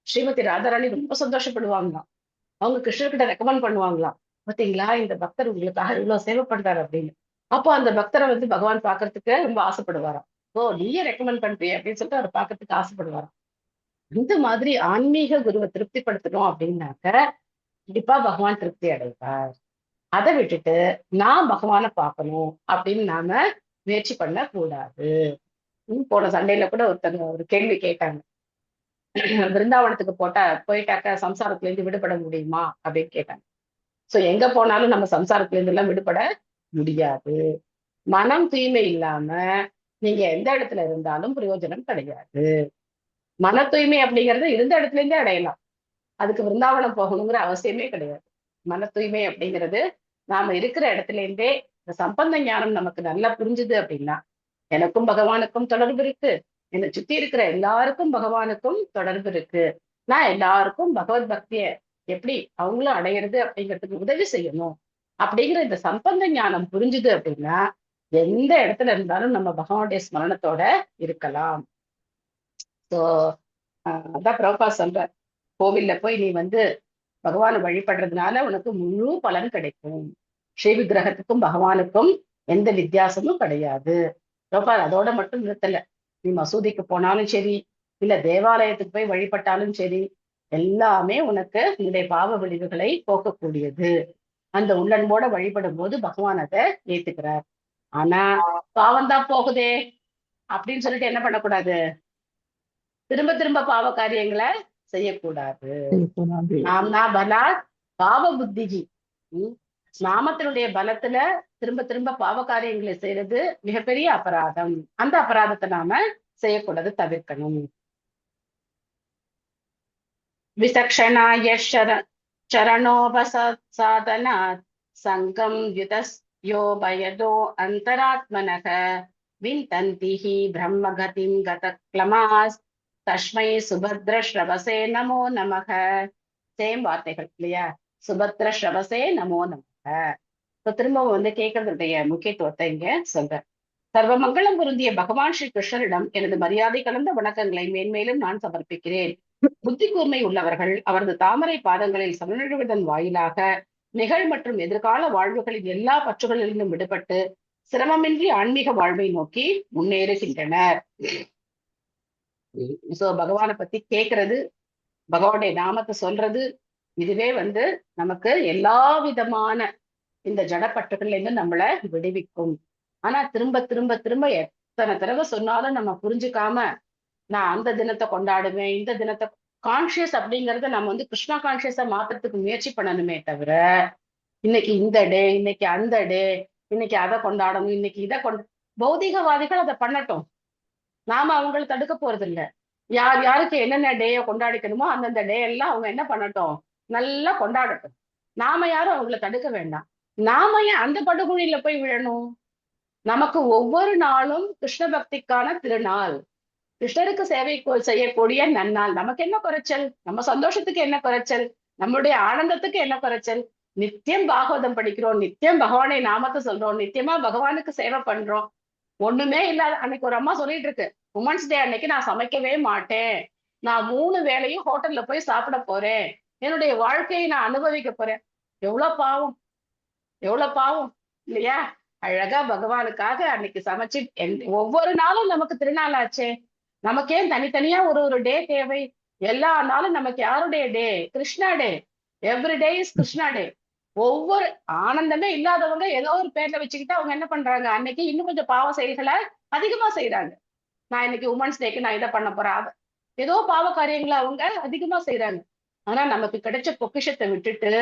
ஸ்ரீமதி ராதாராணி ரொம்ப சந்தோஷப்படுவாங்களாம். அவங்க கிருஷ்ணர்கிட்ட ரெக்கமெண்ட் பண்ணுவாங்களாம், பார்த்தீங்களா இந்த பக்தர் உங்களுக்காக இவ்வளவு சேவை பண்றாரு அப்படின்னு. அப்போ அந்த பக்தரை வந்து பகவான் பார்க்கறதுக்கு ரொம்ப ஆசைப்படுவாராம். ஓ நீயே ரெக்கமெண்ட் பண்றிய அப்படின்னு சொல்லிட்டு அவர் பார்க்கறதுக்கு ஆசைப்படுவாராம். இந்த மாதிரி ஆன்மீக குருவை திருப்திப்படுத்தணும் அப்படின்னாக்க கண்டிப்பா பகவான் திருப்தி அடைவார். அதை விட்டுட்டு நான் பகவானை பார்க்கணும் அப்படின்னு நாம முயற்சி பண்ண கூடாது. போன சண்டையில கூட ஒருத்தங்க ஒரு கேள்வி கேட்டாங்க, விருந்தாவனத்துக்கு போயிட்டாக்க சம்சாரத்துல இருந்து விடுபட முடியுமா அப்படின்னு கேட்டாங்க. சோ எங்க போனாலும் நம்ம சம்சாரத்துல இருந்து எல்லாம் விடுபட முடியாது. மனம் தூய்மை இல்லாம நீங்க எந்த இடத்துல இருந்தாலும் பிரயோஜனம் கிடையாது. மன தூய்மை அப்படிங்கறது இருந்த இடத்துல இருந்தே அடையலாம், அதுக்கு விருந்தாவனம் போகணுங்கிற அவசியமே கிடையாது. மன தூய்மை அப்படிங்கிறது நாம இருக்கிற இடத்துல இருந்தே இந்த சம்பந்த ஞானம் நமக்கு நல்லா புரிஞ்சுது அப்படின்னா, எனக்கும் பகவானுக்கும் தொடர்பு இருக்கு, என்னை சுத்தி இருக்கிற எல்லாருக்கும் பகவானுக்கும் தொடர்பு இருக்கு, நான் எல்லாருக்கும் பகவத் பக்திய எப்படி அவங்களும் அடையிறது அப்படிங்கிறதுக்கு உதவி செய்யணும் அப்படிங்கிற இந்த சம்பந்த ஞானம் புரிஞ்சுது அப்படின்னா எந்த இடத்துல இருந்தாலும் நம்ம பகவானுடைய ஸ்மரணத்தோட இருக்கலாம். ஸோ அதான் பிரபுபாத் சொல்ற, கோவில்ல போய் நீ வந்து பகவானை வழிபடுறதுனால உனக்கு முழு பலன் கிடைக்கும். ஸ்ரீ விக்கிரகத்துக்கும் பகவானுக்கும் எந்த வித்தியாசமும் கிடையாது. பிரபுபாத் அதோட மட்டும் நிறுத்தல, நீ மசூதிக்கு போனாலும் சரி, இல்ல தேவாலயத்துக்கு போய் வழிபட்டாலும் சரி, எல்லாமே உனக்கு உன்னுடைய பாவ விளைவுகளை போக்கக்கூடியது. அந்த உள்ளன்போட வழிபடும் போது பகவான் அதை ஏத்துக்கிறார். ஆனா பாவம் தான் போகுதே அப்படின்னு சொல்லிட்டு என்ன பண்ணக்கூடாது, திரும்ப திரும்ப பாவ காரியங்களை செய்யக்கூடாது. நாம்னா பலாத் பாவ புத்திகி. நாமத்தினுடைய பலத்துல திரும்ப திரும்ப பாவ காரியங்களை செய்யறது மிகப்பெரிய அபராதம். அந்த அபராதத்தை நாம செய்யக்கூடாது, தவிர்க்கணும். விசக்ஷணாய சரணோபசாதனாத் சங்கம் யுதஸ்யோ பயதோ அந்தராத்மனக விந்தந்திஹி பிரம்மகதிம் கதக்லமாஸ் தஸ்மை சுபத்ர ஸ்ரவசே நமோ நமக. சேம் வார்த்தைகள் இல்லையா? சுபத்ர ஸ்ரவசே நமோ நமக. இப்ப திரும்பவும் கேட்கறதுடைய முக்கியத்துவத்தை இங்க சொல்றேன். சர்வ மங்களம் பொருந்திய பகவான் ஸ்ரீ கிருஷ்ணரிடம் எனது மரியாதை கலந்த வணக்கங்களை மேன்மேலும் நான் சமர்ப்பிக்கிறேன். புத்தி கூர்மை உள்ளவர்கள் அவரது தாமரை பாதங்களில் சமநிடுவதன் வாயிலாக நிகழ் மற்றும் எதிர்கால வாழ்வுகளின் எல்லா பற்றுகளிலிருந்தும் விடுபட்டு சிரமமின்றி ஆன்மீக வாழ்வை நோக்கி முன்னேறுகின்றனர். சோ பகவானை பத்தி கேட்கறது, பகவானுடைய நாமத்தை சொல்றது, இதுவே நமக்கு எல்லா விதமான இந்த ஜடப்பற்றுகள்ல இருந்து நம்மளை விடுவிக்கும். ஆனா திரும்ப திரும்ப திரும்ப எத்தனை தடவை சொன்னாலும் நம்ம புரிஞ்சுக்காம நான் அந்த தினத்தை கொண்டாடுவேன், இந்த தினத்தை கான்சியஸ் அப்படிங்கறத நம்ம கிருஷ்ணா கான்சியஸா மாத்துறதுக்கு முயற்சி பண்ணணுமே தவிர, இன்னைக்கு இந்த டே, இன்னைக்கு அந்த டே, இன்னைக்கு அதை கொண்டாடணும், இன்னைக்கு இதை பௌதிகவாதிகள் அதை பண்ணட்டும், நாம அவங்களை தடுக்க போறது இல்லை. யார் யாருக்கு என்னென்ன டேயை கொண்டாடிக்கணுமோ அந்தந்த டே எல்லாம் அவங்க என்ன பண்ணட்டும், நல்லா கொண்டாடட்டும். நாம யாரும் அவங்கள தடுக்க வேண்டாம். நாம ஏன் அந்த படுகொழியில போய் விழணும்? நமக்கு ஒவ்வொரு நாளும் கிருஷ்ண பக்திக்கான திருநாள், கிருஷ்ணருக்கு சேவை செய்யக்கூடிய நன்னாள். நமக்கு என்ன குறைச்சல்? நம்ம சந்தோஷத்துக்கு என்ன குறைச்சல்? நம்மளுடைய ஆனந்தத்துக்கு என்ன குறைச்சல்? நித்தியம் பாகவதம் படிக்கிறோம், நித்தியம் பகவானை நாமத்தை சொல்றோம், நித்தியமா பகவானுக்கு சேவை பண்றோம். ஒண்ணுமே இல்லாத அன்னைக்கு ஒரு அம்மா சொல்லிட்டு இருக்கு, உமன்ஸ் டே அன்னைக்கு நான் சமைக்கவே மாட்டேன், நான் 3 வேளையும் ஹோட்டல்ல போய் சாப்பிட போறேன், என்னுடைய வாழ்க்கையை நான் அனுபவிக்க போறேன். எவ்வளவு பாவம், எவ்வளவு பாவம் இல்லையா? அழகா பகவானுக்காக அன்னைக்கு சமைச்சு ஒவ்வொரு நாளும் நமக்கு திருநாள் ஆச்சே. நமக்கே தனித்தனியா ஒரு டே தேவை? எல்லா நாளும் நமக்கு யாருடைய டே? கிருஷ்ணா டே. எவ்ரி டே இஸ் கிருஷ்ணா டே. ஒவ்வொரு ஆனந்தமே இல்லாதவங்க ஏதோ ஒரு பேர்ல வச்சுக்கிட்டு அவங்க என்ன பண்றாங்க, அன்னைக்கு இன்னும் கொஞ்சம் பாவ செயல்களை அதிகமா செய்யறாங்க. நான் இன்னைக்கு உமன்ஸ் டேக்கு நான் இதை பண்ண போறேன், ஏதோ பாவ காரியங்களை அவங்க அதிகமா செய்யறாங்க. ஆனா நமக்கு கிடைச்ச பொக்கிஷத்தை விட்டுட்டு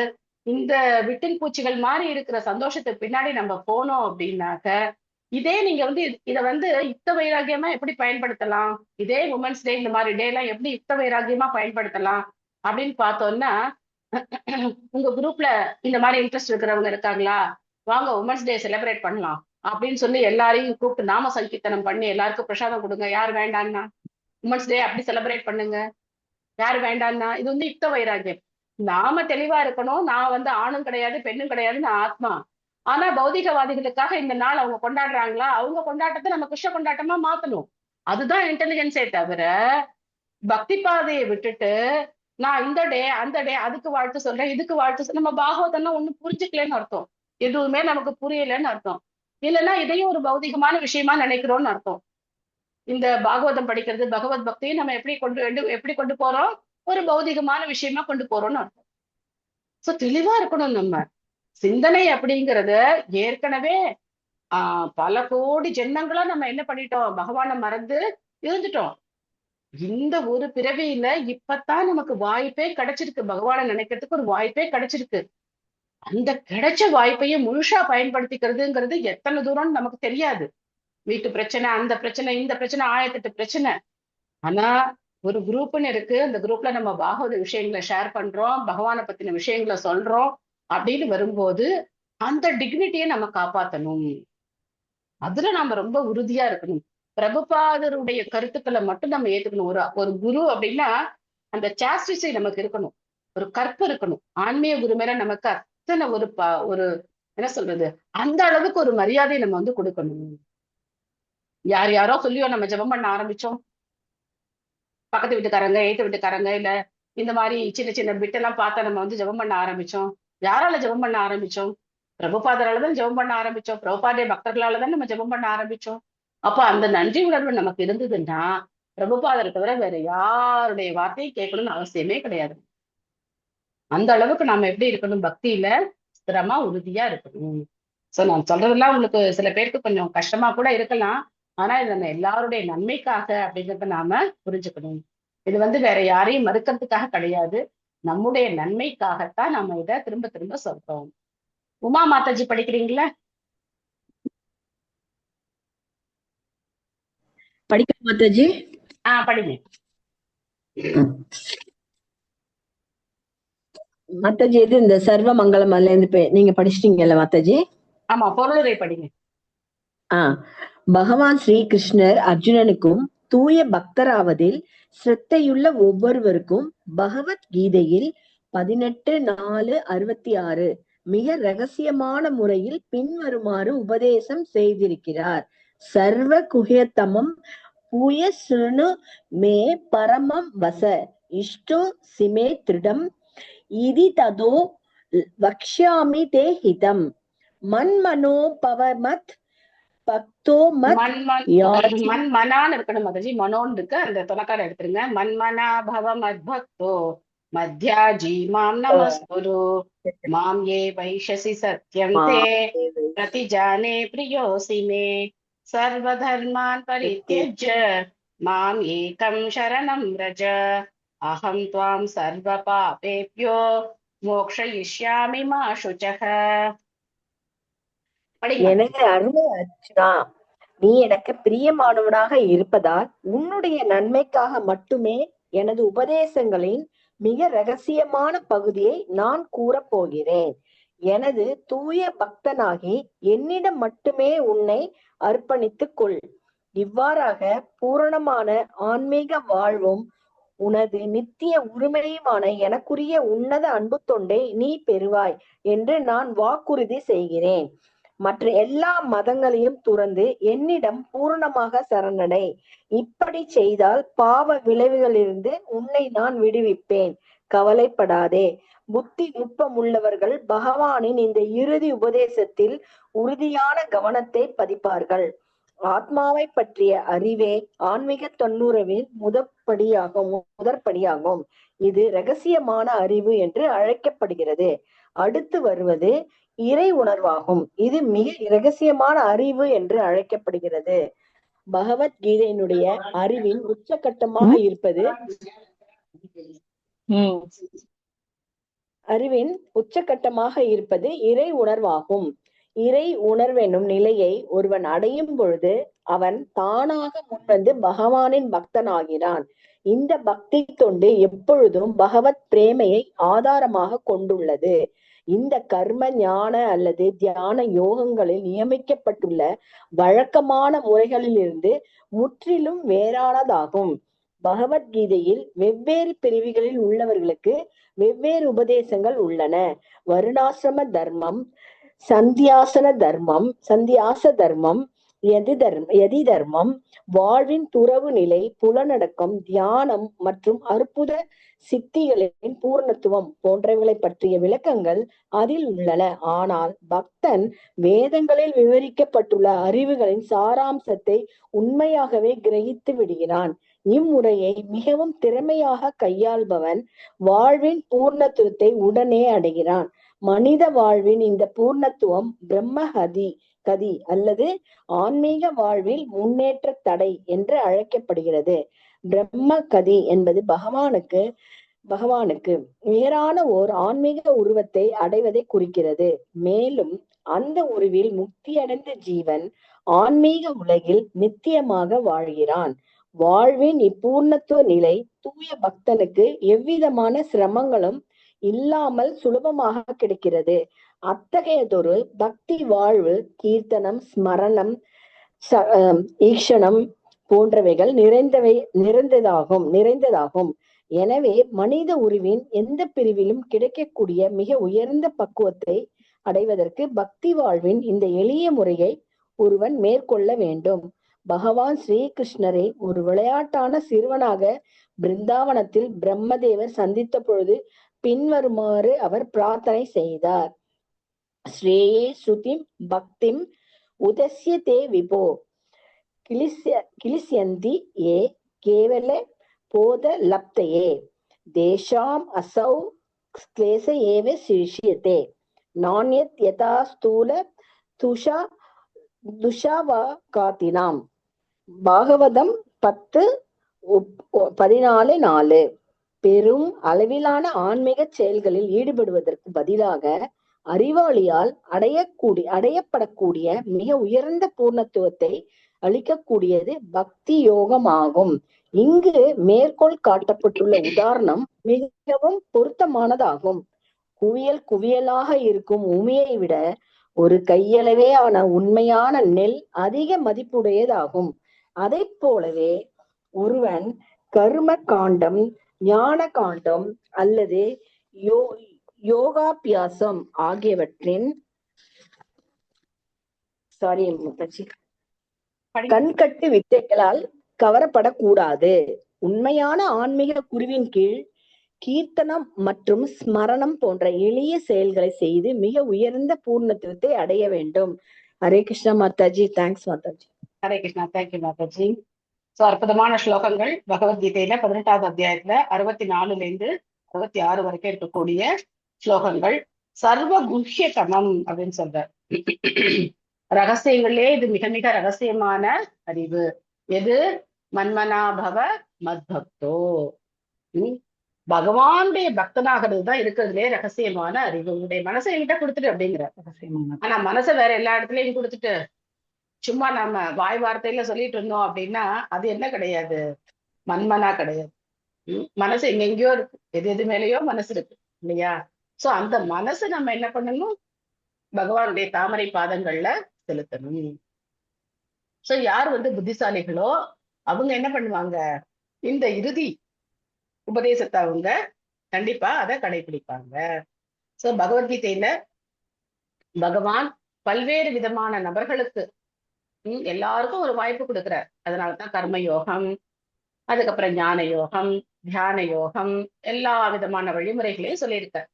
இந்த விட்டில் பூச்சிகள் மாதிரி இருக்கிற சந்தோஷத்துக்கு பின்னாடி நம்ம போனோம் அப்படின்னாக்க, இதே நீங்க இதை யுக்த வைராகியமா எப்படி பயன்படுத்தலாம், இதே உமன்ஸ் டே இந்த மாதிரி டே எல்லாம் எப்படி யுக்த வைராகியமா பயன்படுத்தலாம் அப்படின்னு பார்த்தோம்னா, உங்க குரூப்ல இந்த மாதிரி இன்ட்ரெஸ்ட் இருக்கிறவங்க இருக்காங்களா, வாங்க உமன்ஸ் டே செலிப்ரேட் பண்ணலாம் அப்படின்னு சொல்லி எல்லாரையும் கூப்பிட்டு நாம சங்கீர்த்தனம் பண்ணி எல்லாருக்கும் பிரசாதம் கொடுங்க. யார் வேண்டான்னா உமன்ஸ் டே அப்படி செலிப்ரேட் பண்ணுங்க. யார் வேண்டான்னா இது யுக்த வைராகியம். நாம தெளிவா இருக்கணும், நான் ஆணும் கிடையாது பெண்ணும் கிடையாதுன்னு ஆத்மா. ஆனா பௌதிகவாதிகளுக்காக இந்த நாள் அவங்க கொண்டாடுறாங்களா, அவங்க கொண்டாட்டத்தை நம்ம கிருஷ்ண கொண்டாட்டமா மாத்தணும். அதுதான் இன்டெலிஜென்ஸே தவிர, பக்தி பாதையை விட்டுட்டு நான் இந்த டே அந்த டே அதுக்கு வாழ்த்து சொல்றேன், இதுக்கு வாழ்த்து நம்ம பாகவதம்னா ஒண்ணும் புரிஞ்சுக்கலன்னு அர்த்தம், எதுவுமே நமக்கு புரியலன்னு அர்த்தம். இல்லைன்னா இதையும் ஒரு பௌதிகமான விஷயமா நினைக்கிறோம்னு அர்த்தம். இந்த பாகவதம் படிக்கிறது, பகவத் பக்தியை நம்ம எப்படி கொண்டு போறோம், ஒரு பௌதிகமான விஷயமா கொண்டு போறோம்னு அர்த்தம். சோ தெளிவா இருக்கணும். நம்ம சிந்தனை அப்படிங்கறத ஏற்கனவே பல கோடி ஜென்மங்களா நம்ம என்ன பண்ணிட்டோம், பகவானை மறந்து இருந்துட்டோம். இந்த ஒரு பிறவியில இப்பதான் நமக்கு வாய்ப்பே கிடைச்சிருக்கு, பகவானை நினைக்கிறதுக்கு ஒரு வாய்ப்பே கிடைச்சிருக்கு. அந்த கிடைச்ச வாய்ப்பையும் முழுசா பயன்படுத்திக்கிறதுங்கிறது எத்தனை தூரம் நமக்கு தெரியாது. வீட்டு பிரச்சனை, அந்த பிரச்சனை, இந்த பிரச்சனை, 1008 பிரச்சனை. ஆனா ஒரு குரூப்னு இருக்கு, அந்த குரூப்ல நம்ம பாகவத விஷயங்களை ஷேர் பண்றோம், பகவானை பத்தின விஷயங்களை சொல்றோம் அப்படின்னு வரும்போது அந்த டிக்னிட்டியை நம்ம காப்பாத்தணும். அதுல நம்ம ரொம்ப உறுதியா இருக்கணும். பிரபுபாதருடைய கருத்துக்களை மட்டும் நம்ம ஏத்துக்கணும். ஒரு குரு அப்படின்னா அந்த சாஸ்டிஸை நமக்கு இருக்கணும், ஒரு கற்பு இருக்கணும். ஆன்மீக குரு மேல நமக்கு அத்தனை ஒரு என்ன சொல்றது, அந்த அளவுக்கு ஒரு மரியாதையை நம்ம கொடுக்கணும். யார் யாரோ சொல்லியோ நம்ம ஜெபம் பண்ண ஆரம்பிச்சோம், பக்கத்து வீட்டுக்காரங்க, எய்த்த வீட்டுக்காரங்க, இல்ல இந்த மாதிரி சின்ன சின்ன பிட்டெல்லாம் பார்த்தா நம்ம ஜெபம் பண்ண ஆரம்பிச்சோம். யாரால ஜெபம் பண்ண ஆரம்பிச்சோம்? பிரபுபாதராலதான் ஜெபம் பண்ண ஆரம்பிச்சோம், பிரபுபாதே பக்தர்களாலதான் நம்ம ஜெபம் பண்ண ஆரம்பிச்சோம். அப்ப அந்த நன்றி உணர்வு நமக்கு இருந்ததுன்னா பிரபுபாதரை தவிர வேற யாருடைய வார்த்தையை கேட்கணும்னு அவசியமே கிடையாது. அந்த அளவுக்கு நாம எப்படி இருக்கணும், பக்தியில ஸ்திரமா உறுதியா இருக்கணும். சோ நான் சொல்றதெல்லாம் உங்களுக்கு சில பேருக்கு கொஞ்சம் கஷ்டமா கூட இருக்கலாம். ஆனா இது நம்ம எல்லாருடைய நன்மைக்காக அப்படிங்கிறத நாம புரிஞ்சுக்கணும். இது வேற யாரையும் மறுக்கிறதுக்காக கிடையாது, நம்முடைய நன்மைக்காகத்தான் நம்ம இதை திரும்ப திரும்ப சொல்றோம். உமா மாதாஜி படிக்கிறீங்களா? படிக்க மாதாஜி. படிங்க மாதாஜி. இது இந்த சர்வ மங்களம் அதுல இருந்து நீங்க படிச்சிட்டீங்கல்ல மாதாஜி? ஆமா, பொருளுரை படிங்க. பகவான் ஸ்ரீ கிருஷ்ணர் அர்ஜுனனுக்கும் தூய பக்தராவதில் சிரத்தையுள்ள ஒவ்வொருவருக்கும் பகவத்கீதையில் 18:4-66 மிக ரகசியமான முறையில் பின்வருமாறு உபதேசம் செய்திருக்கிறார். சர்வ குஹ்யதமம் பூய ஸ்ருணு மே பரமம் வச இஷ்டோ சிமே திருடம் இதி ததோ வக்ஷ்யாமி தே ஹிதம் மன்மனோ பவமத் பக்தோ மத் மன்மனான்னு இருக்கணும் மாதாஜி. மனோன்னு இருக்கு, அந்த தொலைக்கார எடுத்துருங்க. மன்மனா பவ மத் பக்தோ மத்யாஜி மாம் நமஸ்குரு மாம் ஏ வைஷசி சத்யம் தே பிரதிஜானே பிரியோசி மே சர்வதர்மான் பரித்யஜ்ய மாம் ஏகம் சரணம் ரஜ அஹம் த்வாம் சர்வ பாபேப்யோ மோக்ஷயிஷ்யாமி மா சுச்சக. எனது அருமை அர்ஜுனா, நீ எனக்கு பிரியமானவனாக இருப்பதால் உன்னுடைய நன்மைக்காக மட்டுமே எனது உபதேசங்களின் மிக ரகசியமான பகுதியை நான் கூறப் போகிறேன். எனது தூய பக்தனாகி என்னிடம் மட்டுமே உன்னை அர்ப்பணித்துக் கொள். இவ்வாறாக பூரணமான ஆன்மீக வாழ்வும் உனது நித்திய உரிமையுமான எனக்குரிய உன்னத அன்பு தொண்டை நீ பெறுவாய் என்று நான் வாக்குறுதி செய்கிறேன். மற்ற எல்லா மதங்களையும் துறந்து என்னிடம் பூரணமாக சரணடை. இப்படி செய்தால் பாவ விளைவுகளிலிருந்து உன்னை நான் விடுவிப்பேன். கவலைப்படாதே. புத்தி நுட்பம் உள்ளவர்கள் பகவானின் இந்த இறுதி உபதேசத்தில் உறுதியான கவனத்தை பதிப்பார்கள். ஆத்மாவை பற்றிய அறிவே ஆன்மீக தொன்னுறவின் முதற்படியாகும். இது ரகசியமான அறிவு என்று அழைக்கப்படுகிறது. அடுத்து வருவது இறை உணர்வாகும். இது மிக இரகசியமான அறிவு என்று அழைக்கப்படுகிறது. பகவத்கீதையினுடைய அறிவின் உச்சகட்டமாக இருப்பது இறை உணர்வாகும். இறை உணர்வெனும் நிலையை ஒருவன் அடையும் பொழுது அவன் தானாக முன்வந்து பகவானின் பக்தன் ஆகிறான். இந்த பக்தி தொண்டு எப்பொழுதும் பகவத் பிரேமையை ஆதாரமாக கொண்டுள்ளது. இந்த கர்ம ஞான அல்லது தியான யோகங்களில் நியமிக்கப்பட்டுள்ள வழக்கமான முறைகளிலிருந்து முற்றிலும் வேறானதாகும். பகவத்கீதையில் வெவ்வேறு பிரிவுகளில் உள்ளவர்களுக்கு வெவ்வேறு உபதேசங்கள் உள்ளன. வருணாசிரம தர்மம், சந்தியாச தர்மம், யதி தர்மம், வாழ்வின் துறவு நிலை, புலனடக்கம், தியானம் மற்றும் அற்புத சித்திகளின் பூர்ணத்துவம் போன்றவைகளை பற்றிய விளக்கங்கள் அதில் உள்ளன. ஆனால் பக்தன் வேதங்களில் விவரிக்கப்பட்டுள்ள அறிவுகளின் சாராம்சத்தை உண்மையாகவே கிரகித்து விடுகிறான். இம்முறையை மிகவும் திறமையாக கையாள்பவன் வாழ்வின் பூர்ணத்துவத்தை உடனே அடைகிறான். மனித வாழ்வின் இந்த பூர்ணத்துவம் பிரம்ம கதி அல்லது ஆன்மீக வாழ்வில் முன்னேற்ற தடை என்று அழைக்கப்படுகிறது. பிரம்ம கதி என்பது பகவானுக்கு வேறான ஓர் ஆன்மீக உருவத்தை அடைவதை குறிக்கிறது. மேலும் அந்த உருவில் முக்தியடைந்த ஜீவன் ஆன்மீக உலகில் நித்தியமாக வாழ்கிறான். வாழ்வின் இப்பூர்ணத்துவ நிலை தூய பக்தனுக்கு எவ்விதமான சிரமங்களும் இல்லாமல் சுலபமாக கிடைக்கிறது. அத்தகையதொரு பக்தி வாழ்வு கீர்த்தனம், ஸ்மரணம், ஈக்ஷணம் போன்றவைகள் நிறைந்ததாகும். எனவே மனித உருவின் எந்த பிரிவிலும் கிடைக்கக்கூடிய மிக உயர்ந்த பக்குவத்தை அடைவதற்கு பக்தி வாழ்வின் இந்த எளிய முறையை ஒருவன் மேற்கொள்ள வேண்டும். பகவான் ஸ்ரீகிருஷ்ணரை ஒரு விளையாட்டான சிறுவனாக பிருந்தாவனத்தில் பிரம்மதேவர் சந்தித்த பொழுது பின்வருமாறு அவர் பிரார்த்தனை செய்தார். ஸ்ரேயே ஸ்ருதிம் பக்திம் உதஸ்ய தே விபோ கிளிஸ்யந்தி ஏ கேவல போத லப்தையே தேஷாம் அசௌ கிளேச ஏவ சிஷ்யதே நான்யத் யதா ஸ்தூல துஷாவா காத்தினாம். பாகவதம் 10 14:4 பெரும் அளவிலான ஆன்மீக செயல்களில் ஈடுபடுவதற்கு பதிலாக அறிவாளியால் அடையப்படக்கூடிய மிக உயர்ந்த பூர்ணத்துவத்தை அளிக்கக்கூடியது பக்தி யோகமாகும். இங்கு மேற்கோள் காட்டப்பட்டுள்ள உதாரணம் மிகவும் பொருத்தமானதாகும். குவியலாக இருக்கும் உமியை விட ஒரு கையளவே ஆன உண்மையான நெல் அதிக மதிப்புடையதாகும். அதை போலவே ஒருவன் கர்ம காண்டம், ஞான காண்டம் அல்லது யோகாபியாசம் ஆகியவற்றின் கண்கட்டு வித்தைகளால் கவரப்படக்கூடாது. உண்மையான ஆன்மீக குருவின் கீழ் கீர்த்தனம் மற்றும் ஸ்மரணம் போன்ற எளிய செயல்களை செய்து மிக உயர்ந்த பூர்ணத்துவத்தை அடைய வேண்டும். Hare Krishna Mataji. Thanks Mataji. Hare Krishna. Thank you Mataji. So அற்புதமான ஸ்லோகங்கள் பகவத்கீதையில 18வது அத்தியாயத்துல 64 66 வரைக்கும் இருக்கக்கூடிய ஸ்லோகங்கள். சர்வ குஹ்யதமம் அப்படின்னு சொல்ற ரகசியங்களே இது மிக மிக ரகசியமான அறிவு. எது? மன்மனாபவ மத்பக்தோ. பகவானுடைய பக்தனாகிறது தான் இருக்கிறதுலே ரகசியமான அறிவு. உங்களுடைய மனசை என்கிட்ட கொடுத்துட்டு அப்படிங்கிற ரகசியமான. ஆனா மனசை வேற எல்லா இடத்துலயும் கொடுத்துட்டு சும்மா நம்ம வாய் வார்த்தையில சொல்லிட்டு இருந்தோம் அப்படின்னா அது என்ன கிடையாது? மன்மனா கிடையாது. மனசு எங்கெங்கயோ இருக்கு, எது மேலேயோ மனசு இருக்கு இல்லையா? சோ அந்த மனசு நம்ம என்ன பண்ணணும்? பகவானுடைய தாமரை பாதங்கள்ல செலுத்தணும். சோ யார் புத்திசாலிகளோ அவங்க என்ன பண்ணுவாங்க? இந்த இறுதி உபதேசத்தை அவங்க கண்டிப்பா அதை கடைபிடிப்பாங்க. சோ பகவத்கீதையில பகவான் பல்வேறு விதமான நபர்களுக்கு எல்லாருக்கும் ஒரு வாய்ப்பு கொடுக்கிறார். அதனாலதான் கர்ம யோகம், அதுக்கப்புறம் ஞான யோகம், தியான யோகம், எல்லா விதமான வழிமுறைகளையும் சொல்லியிருக்கார்.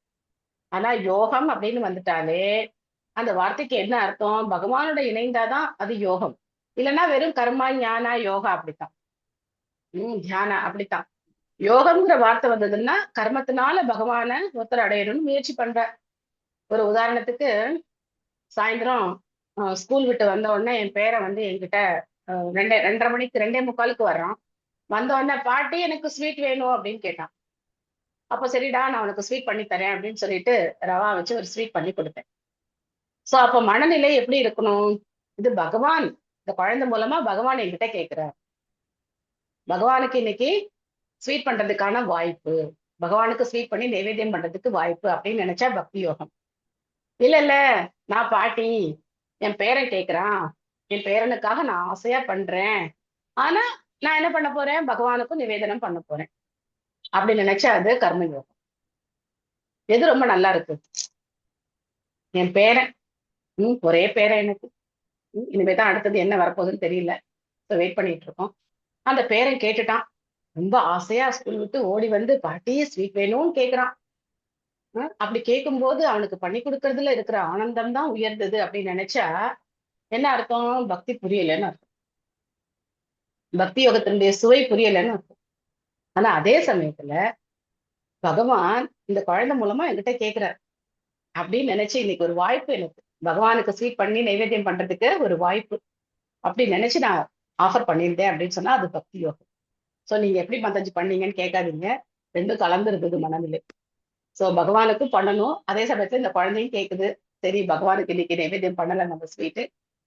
ஆனா யோகம் அப்படின்னு வந்துட்டாலே அந்த வார்த்தைக்கு என்ன அர்த்தம்? பகவானோட இணைந்தாதான் அது யோகம். இல்லைன்னா வெறும் கர்மா ஞானா யோகா அப்படித்தான். தியானா அப்படித்தான். யோகம்ங்கிற வார்த்தை வந்ததுன்னா கர்மத்தினால பகவான ஒருத்தர் அடையணும்னு முயற்சி பண்ற. ஒரு உதாரணத்துக்கு சாயந்தரம் ஸ்கூல் விட்டு வந்த உடனே என் பேரை என்கிட்ட 2:30 மணிக்கு 2:45 வர்றான். வந்த உடனே பாட்டி எனக்கு ஸ்வீட் வேணும் அப்படின்னு கேட்டான். அப்போ சரிடா நான் உனக்கு ஸ்வீட் பண்ணி தரேன் அப்படின்னு சொல்லிட்டு ரவா வச்சு ஒரு ஸ்வீட் பண்ணி கொடுத்தேன். சோ அப்ப மனநிலை எப்படி இருக்கணும்? இது பகவான் இந்த குழந்தை மூலமா பகவான் என்கிட்ட கேட்கிறார். பகவானுக்கு இன்னைக்கு ஸ்வீட் பண்றதுக்கான வாய்ப்பு, பகவானுக்கு ஸ்வீட் பண்ணி நைவேத்தியம் பண்றதுக்கு வாய்ப்பு அப்படின்னு நினைச்சா பக்தி யோகம். இல்ல நான் பாட்டி என் பேரன் கேட்கிறான், என் பேரனுக்காக நான் ஆசையா பண்றேன், ஆனா நான் என்ன பண்ண போறேன்? பகவானுக்கும் நிவேதனம் பண்ண போறேன் அப்படின்னு நினைச்சா அது கர்மயோகம். எது ரொம்ப நல்லா இருக்கு? என் பேரன் ஒரே பேரன் எனக்கு, இனிமேதான் அடுத்தது என்ன வரப்போகுதுன்னு தெரியல, வெயிட் பண்ணிட்டு இருக்கோம். அந்த பேரன் கேட்டுட்டான், ரொம்ப ஆசையா ஸ்கூல் விட்டு ஓடி பாட்டி ஸ்வீட் வேணும்னு கேட்கிறான். அப்படி கேட்கும்போது அவனுக்கு பண்ணி கொடுக்கறதுல இருக்கிற ஆனந்தம் தான் உயர்ந்தது அப்படின்னு நினைச்சா என்ன அர்த்தம்? பக்தி புரியலன்னு அர்த்தம். பக்தி யோகத்தினுடைய சுவை புரியலன்னு அர்த்தம். ஆனா அதே சமயத்துல பகவான் இந்த குழந்தை மூலமா என்கிட்ட கேட்கிறார் அப்படின்னு நினைச்சு இன்னைக்கு ஒரு வாய்ப்பு, எனக்கு பகவானுக்கு ஸ்வீட் பண்ணி நைவேத்தியம் பண்றதுக்கு ஒரு வாய்ப்பு அப்படின்னு நினைச்சு நான் ஆஃபர் பண்ணியிருந்தேன் அப்படின்னு சொன்னா அது பக்தி யோகம். சோ நீங்க எப்படி மத்தஞ்சு பண்ணீங்கன்னு கேட்காதீங்க, ரெண்டும் கலந்து இருக்குது மனநிலை. சோ பகவானுக்கும் பண்ணணும், அதே சமயத்துல இந்த குழந்தையும் கேட்குது, சரி பகவானுக்கு இன்னைக்கு நைவேத்தியம் பண்ணல நம்ம ஸ்வீட்டு,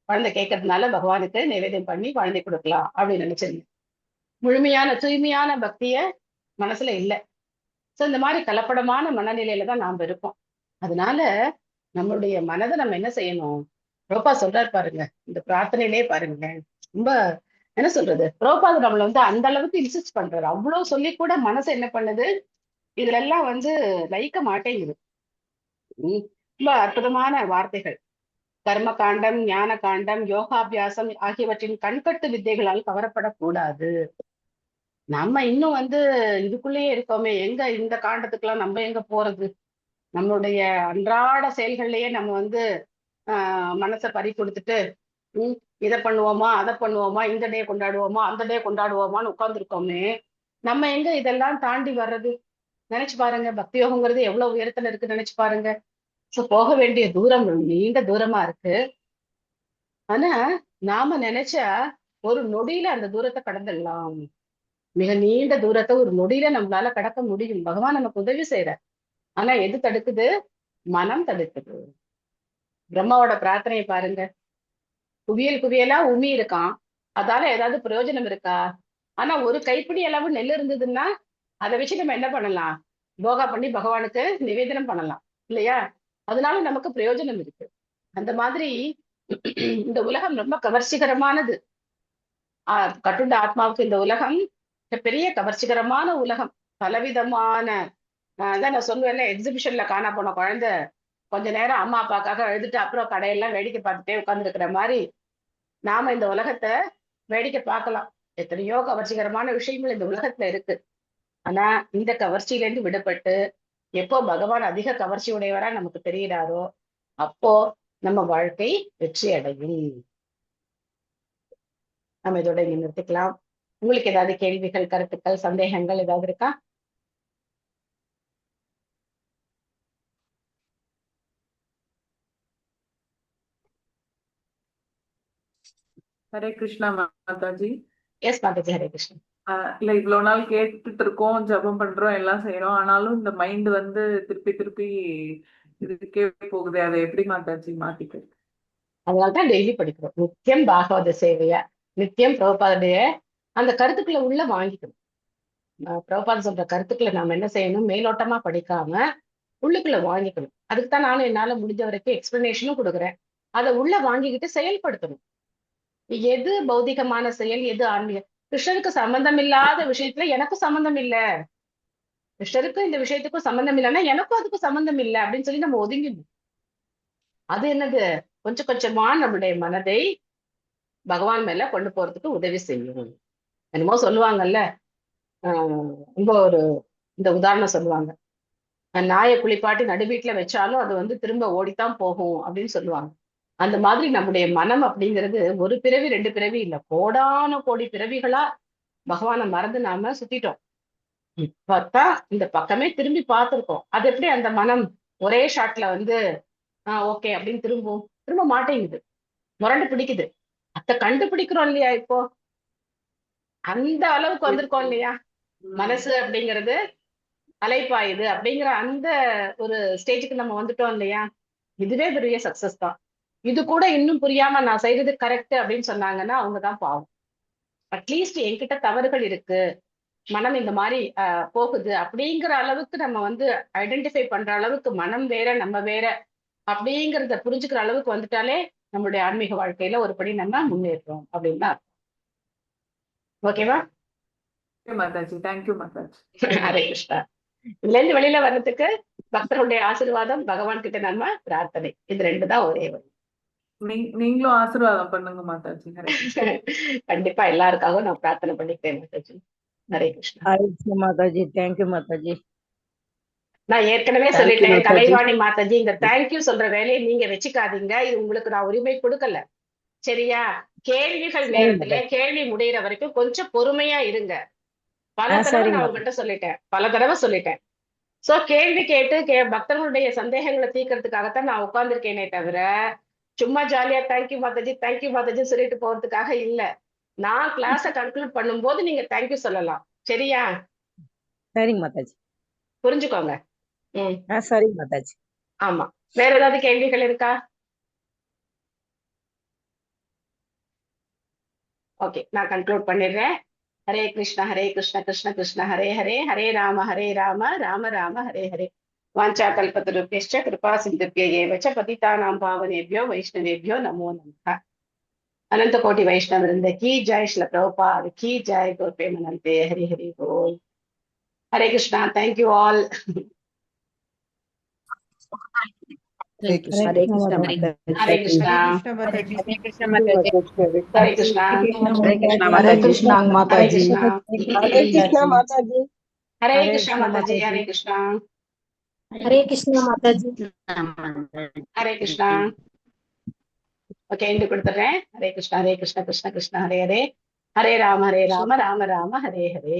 குழந்தை கேட்கறதுனால பகவானுக்கு நைவேத்தியம் பண்ணி குழந்தை கொடுக்கலாம் அப்படின்னு நினைச்சிருந்தேன். முழுமையான தூய்மையான பக்திய மனசுல இல்லை. சோ இந்த மாதிரி கலப்படமான மனநிலையில தான் நாம் இருப்போம். அதனால நம்மளுடைய மனதை நம்ம என்ன செய்யணும்? ரோபா சொல்றாரு பாருங்க, இந்த பிரார்த்தனையிலே பாருங்க, ரொம்ப என்ன சொல்றது, ரோபாது நம்மள அந்த அளவுக்கு இன்சிஸ்ட் பண்றாரு. அவ்வளவு சொல்லி கூட மனசு என்ன பண்ணுது? இதுல எல்லாம் லயிக்க மாட்டேங்குது. ரொம்ப அற்புதமான வார்த்தைகள். கர்ம காண்டம், ஞான காண்டம், யோகாபியாசம் ஆகியவற்றின் கண்கட்டு வித்தைகளால் கவரப்படக்கூடாது. நம்ம இன்னும் இதுக்குள்ளேயே இருக்கோமே, எங்க இந்த காண்டத்துக்கெல்லாம் நம்ம எங்க போறது? நம்மளுடைய அன்றாட செயல்கள்லயே நம்ம மனசை பறி கொடுத்துட்டு இதை பண்ணுவோமா, அதை பண்ணுவோமா, இந்த டே கொண்டாடுவோமா, அந்த டே கொண்டாடுவோமான்னு உட்கார்ந்துருக்கோமே, நம்ம எங்க இதெல்லாம் தாண்டி வர்றது? நினைச்சு பாருங்க, பக்தி யோகங்கிறது எவ்வளவு உயரத்துல இருக்கு நினைச்சு பாருங்க. சோ போக வேண்டிய தூரம் நீண்ட தூரமா இருக்கு. ஆனா நாம நினைச்சா ஒரு நொடியில அந்த தூரத்தை கடந்துடலாம். மிக நீண்ட தூரத்தை ஒரு நொடியில நம்மளால கடக்க முடியும். பகவான் நமக்கு உதவி செய்யறார். ஆனா எது தடுக்குது? மனம் தடுக்குது. பிரம்மாவோட பிரார்த்தனையை பாருங்க. குவியல் குவியலா உமி இருக்கான். அதால ஏதாவது பிரயோஜனம் இருக்கா? ஆனா ஒரு கைப்பிடி அளவு நெல் இருந்ததுன்னா அதை வச்சு நம்ம என்ன பண்ணலாம்? யோகா பண்ணி பகவானுக்கு நிவேதனம் பண்ணலாம் இல்லையா? அதனால நமக்கு பிரயோஜனம் இருக்கு. அந்த மாதிரி இந்த உலகம் ரொம்ப கவர்ச்சிகரமானது. கட்டுண்ட ஆத்மாவுக்கு இந்த உலகம் பெரிய கவர்ச்சிகரமான உலகம். பலவிதமான அதான் நான் சொல்லுவேன்ல, எக்ஸிபிஷன்ல காண போன குழந்தை கொஞ்ச நேரம் அம்மா அப்பாக்காக எழுதிட்டு அப்புறம் கடையெல்லாம் வேடிக்கை பார்த்துட்டே உட்கார்ந்துருக்கிற மாதிரி நாம இந்த உலகத்தை வேடிக்கை பார்க்கலாம். எத்தனையோ கவர்ச்சிகரமான விஷயங்கள் இந்த உலகத்துல இருக்கு. ஆனா இந்த கவர்ச்சியிலேருந்து விடுபட்டு எப்போ பகவான் அதிக கவர்ச்சி உடையவரா நமக்கு தெரிகிறாரோ அப்போ நம்ம வாழ்க்கை வெற்றி அடையும். நம்ம இதோட இங்க நிறுத்திக்கலாம். உங்களுக்கு ஏதாவது கேள்விகள், கருத்துக்கள், சந்தேகங்கள் ஏதாவது இருக்கா? ஹரே கிருஷ்ணா மாதாஜி. எஸ் மாதாஜி, ஹரே கிருஷ்ணா. இல்ல இவ்வளவு நாள் கேட்டுட்டு இருக்கோம், ஜபம் பண்றோம், எல்லாம் செய்யறோம். ஆனாலும் இந்த மைண்ட் வந்து திருப்பி திருப்பி இதுக்கே போகுது. அதை எப்படி மாதாஜி மாத்திக்கிறது? அதனால்தான் டெய்லி படிக்கிறோம். நித்தியம் பாகவத சேவையா, நித்தியம் பிரபுபாதுடைய அந்த கருத்துக்களை உள்ள வாங்கிக்கணும். பிரபுபாத சொல்ற கருத்துக்களை நாம என்ன செய்யணும்? மேலோட்டமா படிக்காம உள்ளுக்குள்ள வாங்கிக்கணும். அதுக்குதான் நானும் என்னால முடிஞ்ச வரைக்கும் எக்ஸ்பிளனேஷனும் கொடுக்குறேன். அதை உள்ள வாங்கிக்கிட்டு செயல்படுத்தணும். எது பௌதிகமான செயல், எது ஆன்மீக. கிருஷ்ணருக்கு சம்பந்தம் இல்லாத விஷயத்துல எனக்கு சம்பந்தம் இல்ல, கிருஷ்ணருக்கும் இந்த விஷயத்துக்கும் சம்பந்தம் இல்லைன்னா எனக்கும் அதுக்கும் சம்பந்தம் இல்லை அப்படின்னு சொல்லி நம்ம ஒதுங்கிடணும். அது என்னது? கொஞ்சம் கொஞ்சமா நம்மளுடைய மனதை பகவான் மேல கொண்டு போறதுக்கு உதவி செய்யும். என்னமோ சொல்லுவாங்கல்ல, ரொம்ப ஒரு இந்த உதாரணம் சொல்லுவாங்க. நாயை குளிப்பாட்டி நடு வீட்டுல வச்சாலும் அது வந்து திரும்ப ஓடித்தான் போகும் அப்படின்னு சொல்லுவாங்க. அந்த மாதிரி நம்முடைய மனம் அப்படிங்கிறது ஒரு பிறவி 2 பிறவி இல்ல, கோடான கோடி பிறவிகளா பகவானை மறந்து நாம சுத்திட்டோம். இப்பதான் இந்த பக்கமே திரும்பி பார்த்திருக்கோம். அது எப்படி அந்த மனம் ஒரே ஷாட்ல வந்து ஓகே அப்படின்னு திரும்ப மாட்டேங்குது, முரண்டு பிடிக்குது. அத கண்டுபிடிக்கிறோம் இல்லையா? இப்போ அந்த அளவுக்கு வந்திருக்கோம் இல்லையா? மனசு அப்படிங்கிறது அலைப்பாயுது அப்படிங்கிற அந்த ஒரு ஸ்டேஜுக்கு நம்ம வந்துட்டோம் இல்லையா? இதுவே பெரிய சக்சஸ் தான். இது கூட இன்னும் புரியாம நான் செய்யறது கரெக்ட் அப்படின்னு சொன்னாங்கன்னா அவங்கதான் பாவம். அட்லீஸ்ட் என்கிட்ட தவறுகள் இருக்கு, மனம் இந்த மாதிரி போகுது அப்படிங்கிற அளவுக்கு நம்ம வந்து ஐடென்டிஃபை பண்ற அளவுக்கு மனம் வேற நம்ம வேற அப்படிங்கிறத புரிஞ்சுக்கிற அளவுக்கு வந்துட்டாலே நம்மளுடைய ஆன்மீக வாழ்க்கையில ஒரு படி நம்ம முன்னேற்றோம் அப்படின்னா. ஓகேவா மாதாஜி? தேங்க்யூ மாதாஜி. ஹரே கிருஷ்ணா. இதுல இருந்து வெளியில வர்றதுக்கு பக்தர்களுடைய ஆசீர்வாதம், பகவான் கிட்ட நம்ம பிரார்த்தனை, இது 2 தான் ஒரே வழி. நீங்களும் ஆசீர்வாதம் பண்ணுங்க மாதாஜி. கண்டிப்பா எல்லாருக்காகவும் நான் பிரார்த்தனை பண்ணிக்கிறேன் மாதாஜி. ஹரே கிருஷ்ணா. ஹரே கிருஷ்ணா மாதாஜி. தேங்க்யூ மாதாஜி. நான் ஏற்கனவே சொல்லிட்டேன் கலைவாணி மாதாஜி, இந்த தேங்க்யூ சொல்ற வேலையை நீங்க வச்சுக்காதீங்க. இது உங்களுக்கு நான் உரிமை கொடுக்கல, சரியா? கேள்விகள் நேரத்துல கேள்வி முடிகிற வரைக்கும் கொஞ்சம் பொறுமையா இருங்க. பல தடவை நான் உங்ககிட்ட சொல்லிட்டேன். சோ கேள்வி கேட்டு பக்தர்களுடைய சந்தேகங்களை தீர்க்கறதுக்காகத்தான் நான் உட்கார்ந்துருக்கேனே தவிர சும்மா ஜாலியா தேங்க்யூ மாதாஜி சொல்லிட்டு போறதுக்காக இல்ல. நான் கிளாஸ கன்க்ளூட் பண்ணும்போது நீங்க தேங்க்யூ சொல்லலாம், சரியா? சரிங்க மாதாஜி. புரிஞ்சுக்கோங்க. சரிங்க மாதாஜி. ஆமா, வேற ஏதாவது கேள்விகள் இருக்கா? ஓகே, நான் கன்க்ளூட் பண்ணிடுறேன். ஹரே கிருஷ்ணா கிருஷ்ண கிருஷ்ண ஹரே ஹரே, ஹரே ராம ராம ராம ஹரே ஹரே. வாஞ்சா கல்பத்ருப்யஸ்ச கிருபா சிந்துப்யேவ ச பதிதானாம் பாவனேभ्यो வைஷ்ணவேभ्यो நமோ நமः. अनंत कोटि वैष्णव वृंद की जय, श्रील प्रभुपाद की जय, गौर प्रेमानंदे, हरि हरि बोल. Hare Krishna. Thank you all. Hare Krishna. Hare Krishna. Hare Krishna. Hare Krishna. Hare Krishna माताजी. हरे कृष्णा माताजी. हरे कृष्णा माताजी. हरे कृष्णा माताजी. हरे कृष्णा. हरे कृष्णा माताजी. हरे कृष्णा. ओके, इंदु கொடுத்துறேன். हरे कृष्णा कृष्ण कृष्ण हरे हरे, हरे राम राम राम हरे हरे.